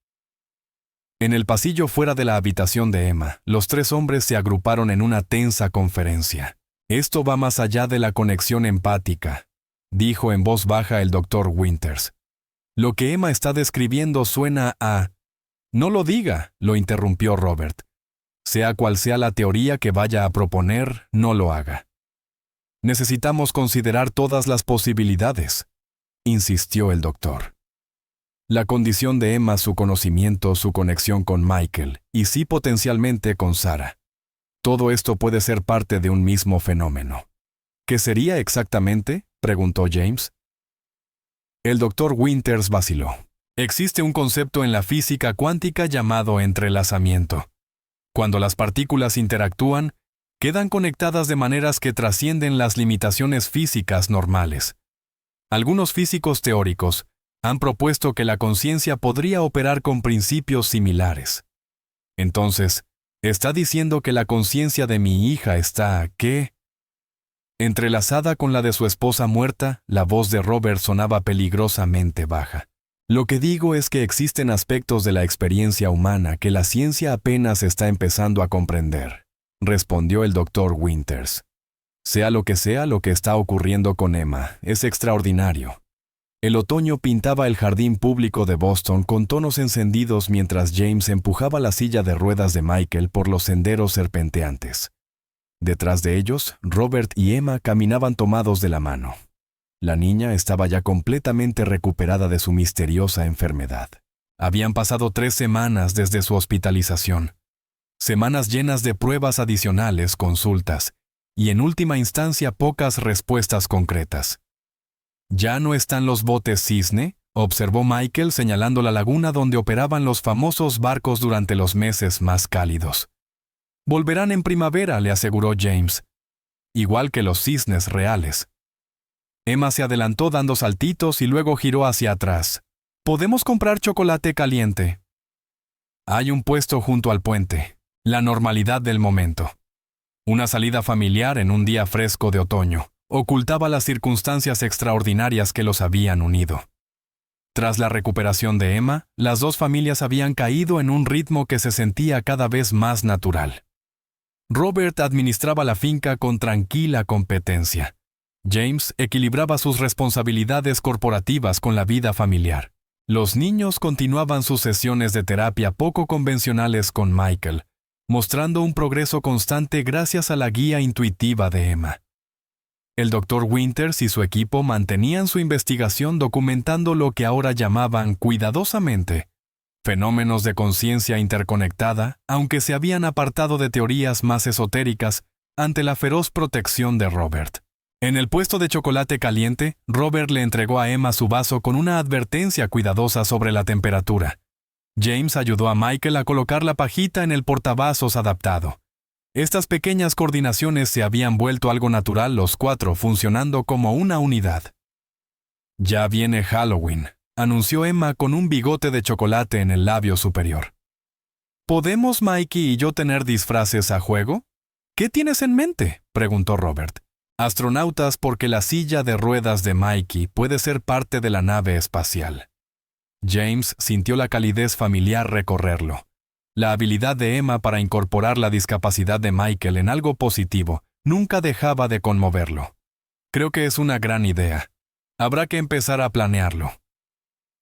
En el pasillo fuera de la habitación de Emma, los tres hombres se agruparon en una tensa conferencia. Esto va más allá de la conexión empática, dijo en voz baja el Dr. Winters. Lo que Emma está describiendo suena a... No lo diga, lo interrumpió Robert. Sea cual sea la teoría que vaya a proponer, no lo haga. Necesitamos considerar todas las posibilidades, insistió el doctor. La condición de Emma, su conocimiento, su conexión con Michael, y sí potencialmente con Sarah. Todo esto puede ser parte de un mismo fenómeno. ¿Qué sería exactamente?, preguntó James. El Dr. Winters vaciló. Existe un concepto en la física cuántica llamado entrelazamiento. Cuando las partículas interactúan, quedan conectadas de maneras que trascienden las limitaciones físicas normales. Algunos físicos teóricos han propuesto que la conciencia podría operar con principios similares. Entonces, ¿está diciendo que la conciencia de mi hija está, qué? Entrelazada con la de su esposa muerta? La voz de Robert sonaba peligrosamente baja. Lo que digo es que existen aspectos de la experiencia humana que la ciencia apenas está empezando a comprender, respondió el Dr. Winters. Sea lo que está ocurriendo con Emma, es extraordinario. El otoño pintaba el jardín público de Boston con tonos encendidos mientras James empujaba la silla de ruedas de Michael por los senderos serpenteantes. Detrás de ellos, Robert y Emma caminaban tomados de la mano. La niña estaba ya completamente recuperada de su misteriosa enfermedad. Habían pasado 3 semanas desde su hospitalización. Semanas llenas de pruebas adicionales, consultas, y en última instancia pocas respuestas concretas. ¿Ya no están los botes Cisne?, observó Michael señalando la laguna donde operaban los famosos barcos durante los meses más cálidos. Volverán en primavera, le aseguró James. Igual que los cisnes reales. Emma se adelantó dando saltitos y luego giró hacia atrás. ¿Podemos comprar chocolate caliente? Hay un puesto junto al puente. La normalidad del momento. Una salida familiar en un día fresco de otoño ocultaba las circunstancias extraordinarias que los habían unido. Tras la recuperación de Emma, las dos familias habían caído en un ritmo que se sentía cada vez más natural. Robert administraba la finca con tranquila competencia. James equilibraba sus responsabilidades corporativas con la vida familiar. Los niños continuaban sus sesiones de terapia poco convencionales con Michael, mostrando un progreso constante gracias a la guía intuitiva de Emma. El Dr. Winters y su equipo mantenían su investigación documentando lo que ahora llamaban cuidadosamente fenómenos de conciencia interconectada, aunque se habían apartado de teorías más esotéricas ante la feroz protección de Robert. En el puesto de chocolate caliente, Robert le entregó a Emma su vaso con una advertencia cuidadosa sobre la temperatura. James ayudó a Michael a colocar la pajita en el portavasos adaptado. Estas pequeñas coordinaciones se habían vuelto algo natural, los cuatro funcionando como una unidad. Ya viene Halloween, anunció Emma con un bigote de chocolate en el labio superior. ¿Podemos Mikey y yo tener disfraces a juego? ¿Qué tienes en mente?, preguntó Robert. Astronautas, porque la silla de ruedas de Mikey puede ser parte de la nave espacial. James sintió la calidez familiar recorrerlo. La habilidad de Emma para incorporar la discapacidad de Michael en algo positivo nunca dejaba de conmoverlo. Creo que es una gran idea. Habrá que empezar a planearlo.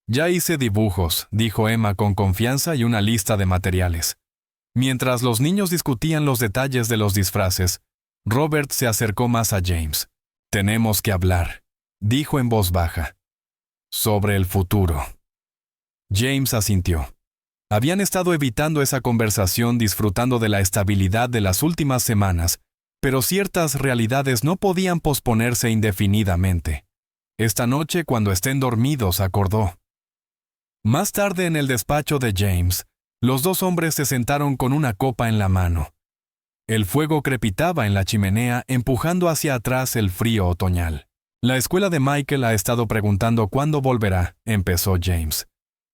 Ya hice dibujos, dijo Emma con confianza y una lista de materiales. Mientras los niños discutían los detalles de los disfraces, Robert se acercó más a James. Tenemos que hablar, dijo en voz baja. Sobre el futuro. James asintió. Habían estado evitando esa conversación disfrutando de la estabilidad de las últimas semanas, pero ciertas realidades no podían posponerse indefinidamente. Esta noche, cuando estén dormidos, acordó. Más tarde en el despacho de James, los dos hombres se sentaron con una copa en la mano. El fuego crepitaba en la chimenea, empujando hacia atrás el frío otoñal. La escuela de Michael ha estado preguntando cuándo volverá, empezó James.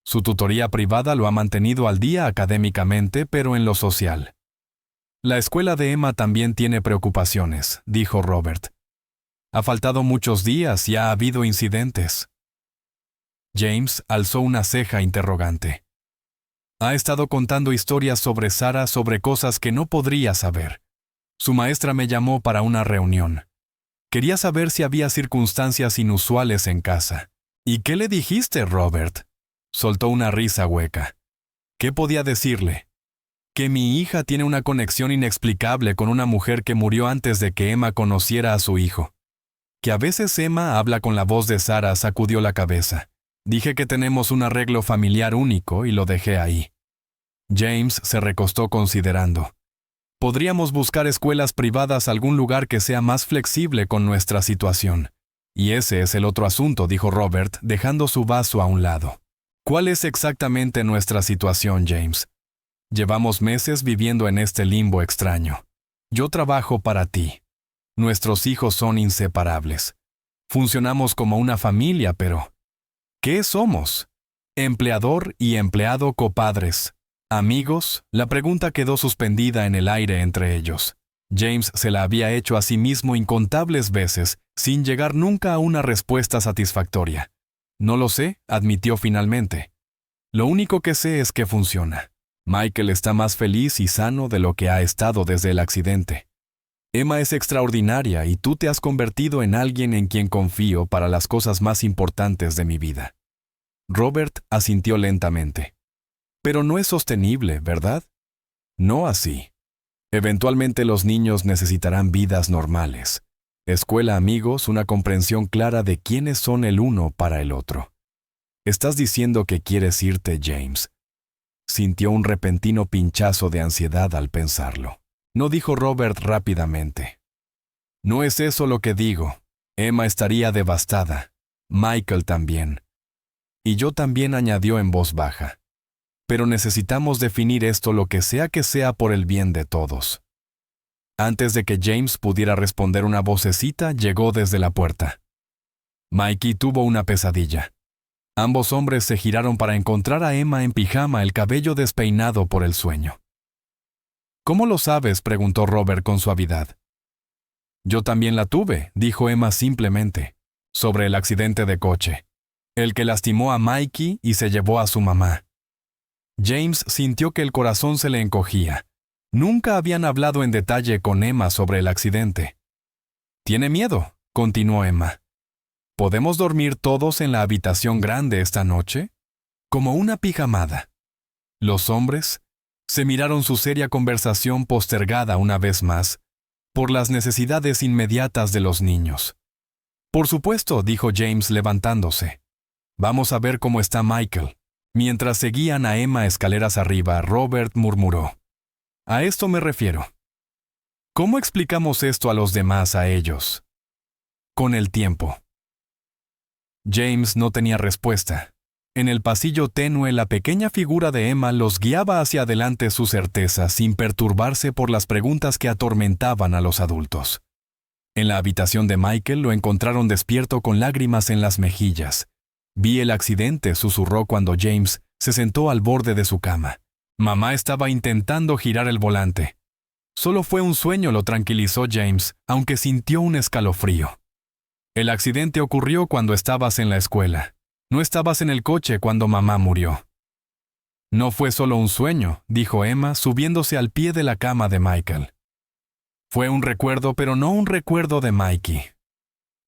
Su tutoría privada lo ha mantenido al día académicamente, pero en lo social. La escuela de Emma también tiene preocupaciones, dijo Robert. Ha faltado muchos días y ha habido incidentes. James alzó una ceja interrogante. Ha estado contando historias sobre Sarah sobre cosas que no podría saber. Su maestra me llamó para una reunión. Quería saber si había circunstancias inusuales en casa. ¿Y qué le dijiste, Robert? Soltó una risa hueca. ¿Qué podía decirle? Que mi hija tiene una conexión inexplicable con una mujer que murió antes de que Emma conociera a su hijo. Que a veces Emma habla con la voz de Sarah, sacudió la cabeza. Dije que tenemos un arreglo familiar único y lo dejé ahí. James se recostó considerando. Podríamos buscar escuelas privadas, algún lugar que sea más flexible con nuestra situación. Y ese es el otro asunto, dijo Robert, dejando su vaso a un lado. ¿Cuál es exactamente nuestra situación, James? Llevamos meses viviendo en este limbo extraño. Yo trabajo para ti. Nuestros hijos son inseparables. Funcionamos como una familia, pero... ¿qué somos? Empleador y empleado copadres. ¿Amigos? La pregunta quedó suspendida en el aire entre ellos. James se la había hecho a sí mismo incontables veces, sin llegar nunca a una respuesta satisfactoria. No lo sé, admitió finalmente. Lo único que sé es que funciona. Michael está más feliz y sano de lo que ha estado desde el accidente. Emma es extraordinaria y tú te has convertido en alguien en quien confío para las cosas más importantes de mi vida. Robert asintió lentamente. Pero no es sostenible, ¿verdad? No así. Eventualmente los niños necesitarán vidas normales. Escuela, amigos, una comprensión clara de quiénes son el uno para el otro. ¿Estás diciendo que quieres irte, James? Sintió un repentino pinchazo de ansiedad al pensarlo. No, dijo Robert rápidamente. No es eso lo que digo. Emma estaría devastada. Michael también. Y yo también, añadió en voz baja. Pero necesitamos definir esto, lo que sea por el bien de todos. Antes de que James pudiera responder, una vocecita llegó desde la puerta. Mikey tuvo una pesadilla. Ambos hombres se giraron para encontrar a Emma en pijama, el cabello despeinado por el sueño. ¿Cómo lo sabes?, preguntó Robert con suavidad. Yo también la tuve, dijo Emma simplemente, sobre el accidente de coche, el que lastimó a Mikey y se llevó a su mamá. James sintió que el corazón se le encogía. Nunca habían hablado en detalle con Emma sobre el accidente. «¿Tiene miedo?», continuó Emma. «¿Podemos dormir todos en la habitación grande esta noche?» Como una pijamada. Los hombres se miraron, su seria conversación postergada una vez más, por las necesidades inmediatas de los niños. «Por supuesto», dijo James levantándose. «Vamos a ver cómo está Michael». Mientras seguían a Emma escaleras arriba, Robert murmuró. «A esto me refiero. ¿Cómo explicamos esto a los demás, a ellos?» Con el tiempo. James no tenía respuesta. En el pasillo tenue, la pequeña figura de Emma los guiaba hacia adelante su certeza sin perturbarse por las preguntas que atormentaban a los adultos. En la habitación de Michael lo encontraron despierto con lágrimas en las mejillas. «Vi el accidente», susurró cuando James se sentó al borde de su cama. Mamá estaba intentando girar el volante. «Solo fue un sueño», lo tranquilizó James, aunque sintió un escalofrío. «El accidente ocurrió cuando estabas en la escuela. No estabas en el coche cuando mamá murió». «No fue solo un sueño», dijo Emma, subiéndose al pie de la cama de Michael. «Fue un recuerdo, pero no un recuerdo de Mikey».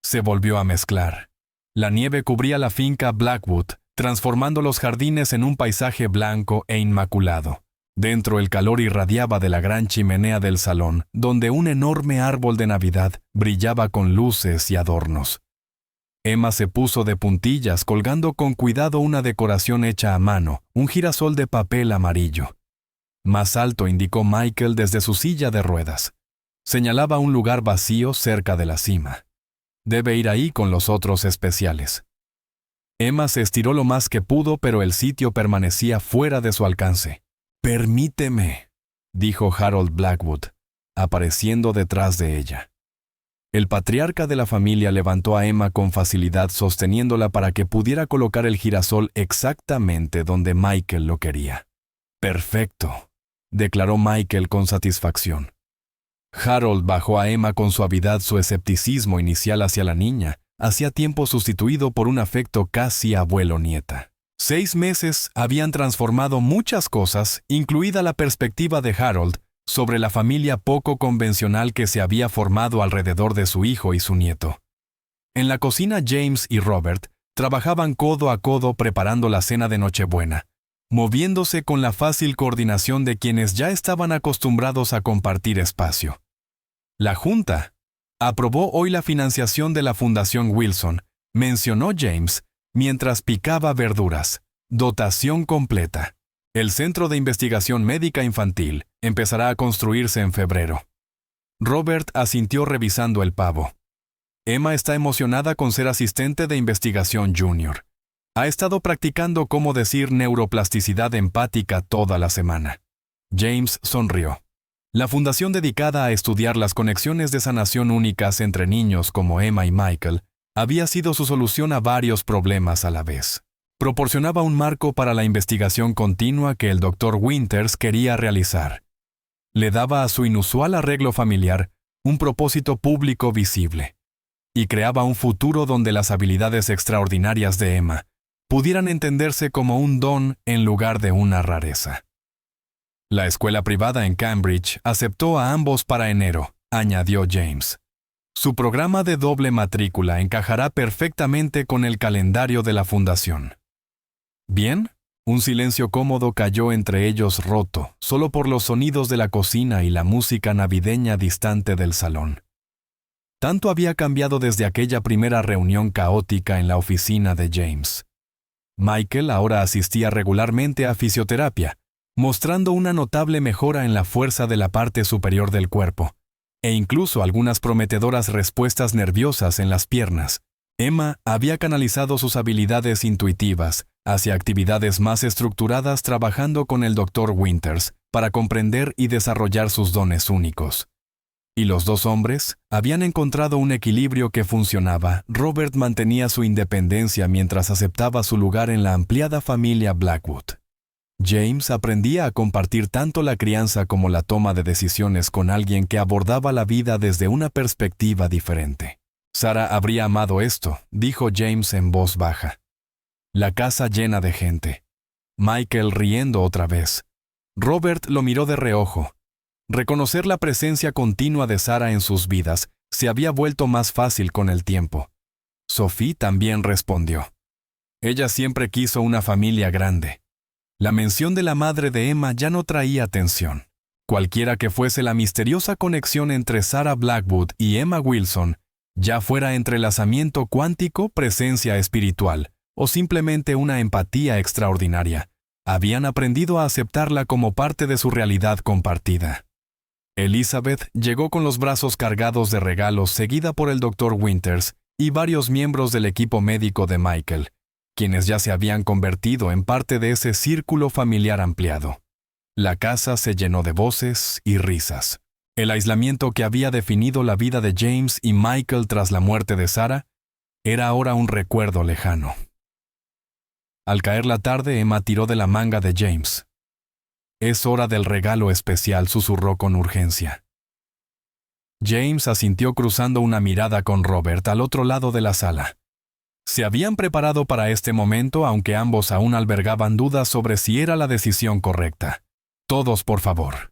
Se volvió a mezclar. La nieve cubría la finca Blackwood, transformando los jardines en un paisaje blanco e inmaculado. Dentro el calor irradiaba de la gran chimenea del salón, donde un enorme árbol de Navidad brillaba con luces y adornos. Emma se puso de puntillas, colgando con cuidado una decoración hecha a mano, un girasol de papel amarillo. «Más alto», indicó Michael desde su silla de ruedas. Señalaba un lugar vacío cerca de la cima. «Debe ir ahí con los otros especiales». Emma se estiró lo más que pudo, pero el sitio permanecía fuera de su alcance. «Permíteme», dijo Harold Blackwood, apareciendo detrás de ella. El patriarca de la familia levantó a Emma con facilidad, sosteniéndola para que pudiera colocar el girasol exactamente donde Michael lo quería. «Perfecto», declaró Michael con satisfacción. Harold bajó a Emma con suavidad su escepticismo inicial hacia la niña, hacía tiempo sustituido por un afecto casi abuelo-nieta. 6 meses habían transformado muchas cosas, incluida la perspectiva de Harold sobre la familia poco convencional que se había formado alrededor de su hijo y su nieto. En la cocina, James y Robert trabajaban codo a codo preparando la cena de Nochebuena, moviéndose con la fácil coordinación de quienes ya estaban acostumbrados a compartir espacio. La Junta aprobó hoy la financiación de la Fundación Wilson, mencionó James, mientras picaba verduras. Dotación completa. El Centro de Investigación Médica Infantil empezará a construirse en febrero. Robert asintió revisando el pavo. Emma está emocionada con ser asistente de investigación junior. Ha estado practicando cómo decir neuroplasticidad empática toda la semana. James sonrió. La fundación dedicada a estudiar las conexiones de sanación únicas entre niños como Emma y Michael había sido su solución a varios problemas a la vez. Proporcionaba un marco para la investigación continua que el Dr. Winters quería realizar. Le daba a su inusual arreglo familiar un propósito público visible, y creaba un futuro donde las habilidades extraordinarias de Emma pudieran entenderse como un don en lugar de una rareza. La escuela privada en Cambridge aceptó a ambos para enero, añadió James. Su programa de doble matrícula encajará perfectamente con el calendario de la fundación. ¿Bien? Un silencio cómodo cayó entre ellos, roto solo por los sonidos de la cocina y la música navideña distante del salón. Tanto había cambiado desde aquella primera reunión caótica en la oficina de James. Michael ahora asistía regularmente a fisioterapia, mostrando una notable mejora en la fuerza de la parte superior del cuerpo, e incluso algunas prometedoras respuestas nerviosas en las piernas. Emma había canalizado sus habilidades intuitivas hacia actividades más estructuradas, trabajando con el Dr. Winters para comprender y desarrollar sus dones únicos. Y los dos hombres habían encontrado un equilibrio que funcionaba. Robert mantenía su independencia mientras aceptaba su lugar en la ampliada familia Blackwood. James aprendía a compartir tanto la crianza como la toma de decisiones con alguien que abordaba la vida desde una perspectiva diferente. Sarah habría amado esto, dijo James en voz baja. La casa llena de gente. Michael riendo otra vez. Robert lo miró de reojo. Reconocer la presencia continua de Sarah en sus vidas se había vuelto más fácil con el tiempo. Sophie también respondió. Ella siempre quiso una familia grande. La mención de la madre de Emma ya no traía atención. Cualquiera que fuese la misteriosa conexión entre Sarah Blackwood y Emma Wilson, ya fuera entrelazamiento cuántico, presencia espiritual, o simplemente una empatía extraordinaria, habían aprendido a aceptarla como parte de su realidad compartida. Elizabeth llegó con los brazos cargados de regalos, seguida por el Dr. Winters y varios miembros del equipo médico de Michael, quienes ya se habían convertido en parte de ese círculo familiar ampliado. La casa se llenó de voces y risas. El aislamiento que había definido la vida de James y Michael tras la muerte de Sarah era ahora un recuerdo lejano. Al caer la tarde, Emma tiró de la manga de James. «Es hora del regalo especial», susurró con urgencia. James asintió cruzando una mirada con Robert al otro lado de la sala. Se habían preparado para este momento, aunque ambos aún albergaban dudas sobre si era la decisión correcta. «Todos, por favor»,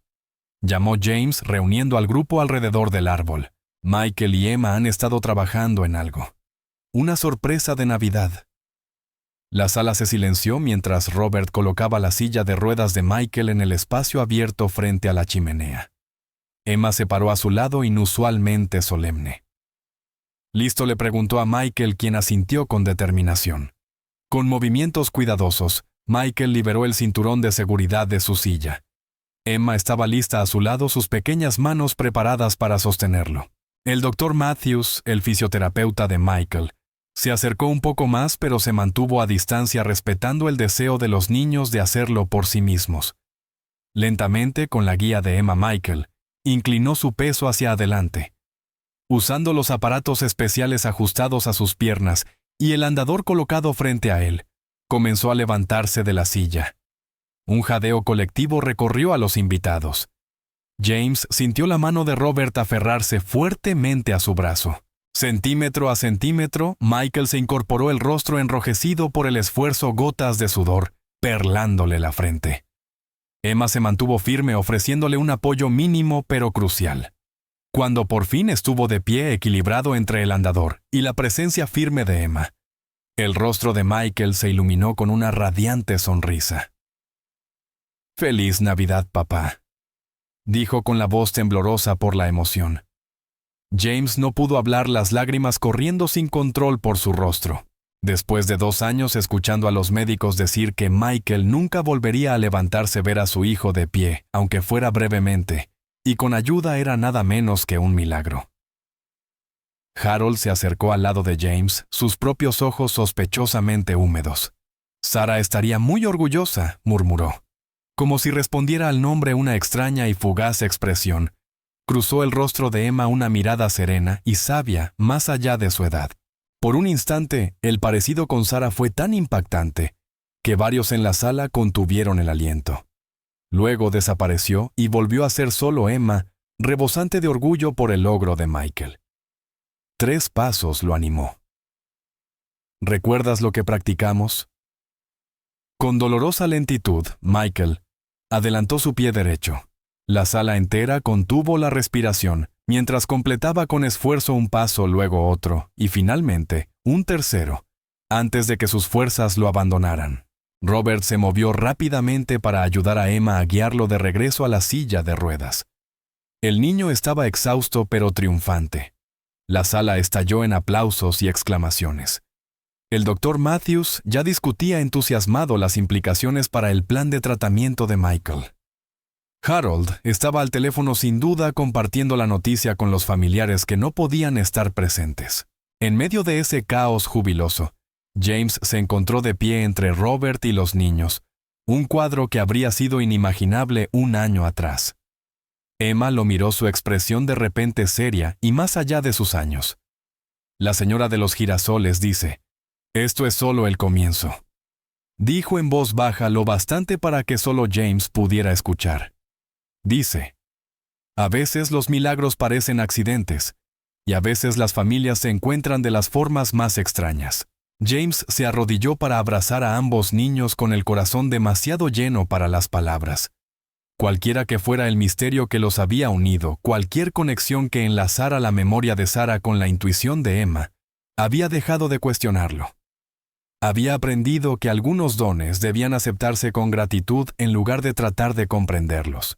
llamó James, reuniendo al grupo alrededor del árbol. «Michael y Emma han estado trabajando en algo. Una sorpresa de Navidad». La sala se silenció mientras Robert colocaba la silla de ruedas de Michael en el espacio abierto frente a la chimenea. Emma se paró a su lado inusualmente solemne. «¿Listo?», le preguntó a Michael, quien asintió con determinación. Con movimientos cuidadosos, Michael liberó el cinturón de seguridad de su silla. Emma estaba lista a su lado, sus pequeñas manos preparadas para sostenerlo. El Dr. Matthews, el fisioterapeuta de Michael, se acercó un poco más, pero se mantuvo a distancia respetando el deseo de los niños de hacerlo por sí mismos. Lentamente, con la guía de Emma, Michael inclinó su peso hacia adelante. Usando los aparatos especiales ajustados a sus piernas y el andador colocado frente a él, comenzó a levantarse de la silla. Un jadeo colectivo recorrió a los invitados. James sintió la mano de Robert aferrarse fuertemente a su brazo. Centímetro a centímetro, Michael se incorporó, el rostro enrojecido por el esfuerzo, gotas de sudor perlándole la frente. Emma se mantuvo firme, ofreciéndole un apoyo mínimo pero crucial. Cuando por fin estuvo de pie, equilibrado entre el andador y la presencia firme de Emma, el rostro de Michael se iluminó con una radiante sonrisa. «Feliz Navidad, papá», dijo con la voz temblorosa por la emoción. James no pudo hablar, las lágrimas corriendo sin control por su rostro. Después de 2 años escuchando a los médicos decir que Michael nunca volvería a levantarse, ver a su hijo de pie, aunque fuera brevemente, y con ayuda, era nada menos que un milagro. Harold se acercó al lado de James, sus propios ojos sospechosamente húmedos. «Sarah estaría muy orgullosa», murmuró. Como si respondiera al nombre una extraña y fugaz expresión. Cruzó el rostro de Emma una mirada serena y sabia más allá de su edad. Por un instante, el parecido con Sarah fue tan impactante que varios en la sala contuvieron el aliento. Luego desapareció y volvió a ser solo Emma, rebosante de orgullo por el logro de Michael. 3 pasos lo animó. «¿Recuerdas lo que practicamos?». Con dolorosa lentitud, Michael adelantó su pie derecho. La sala entera contuvo la respiración, mientras completaba con esfuerzo un paso, luego otro, y finalmente, un tercero, antes de que sus fuerzas lo abandonaran. Robert se movió rápidamente para ayudar a Emma a guiarlo de regreso a la silla de ruedas. El niño estaba exhausto pero triunfante. La sala estalló en aplausos y exclamaciones. El Dr. Matthews ya discutía entusiasmado las implicaciones para el plan de tratamiento de Michael. Harold estaba al teléfono, sin duda compartiendo la noticia con los familiares que no podían estar presentes. En medio de ese caos jubiloso, James se encontró de pie entre Robert y los niños, un cuadro que habría sido inimaginable 1 año atrás. Emma lo miró, su expresión de repente seria y más allá de sus años. «La señora de los girasoles dice, esto es solo el comienzo», dijo en voz baja, lo bastante para que solo James pudiera escuchar. Dice, «A veces los milagros parecen accidentes, y a veces las familias se encuentran de las formas más extrañas». James se arrodilló para abrazar a ambos niños con el corazón demasiado lleno para las palabras. Cualquiera que fuera el misterio que los había unido, cualquier conexión que enlazara la memoria de Sarah con la intuición de Emma, había dejado de cuestionarlo. Había aprendido que algunos dones debían aceptarse con gratitud en lugar de tratar de comprenderlos.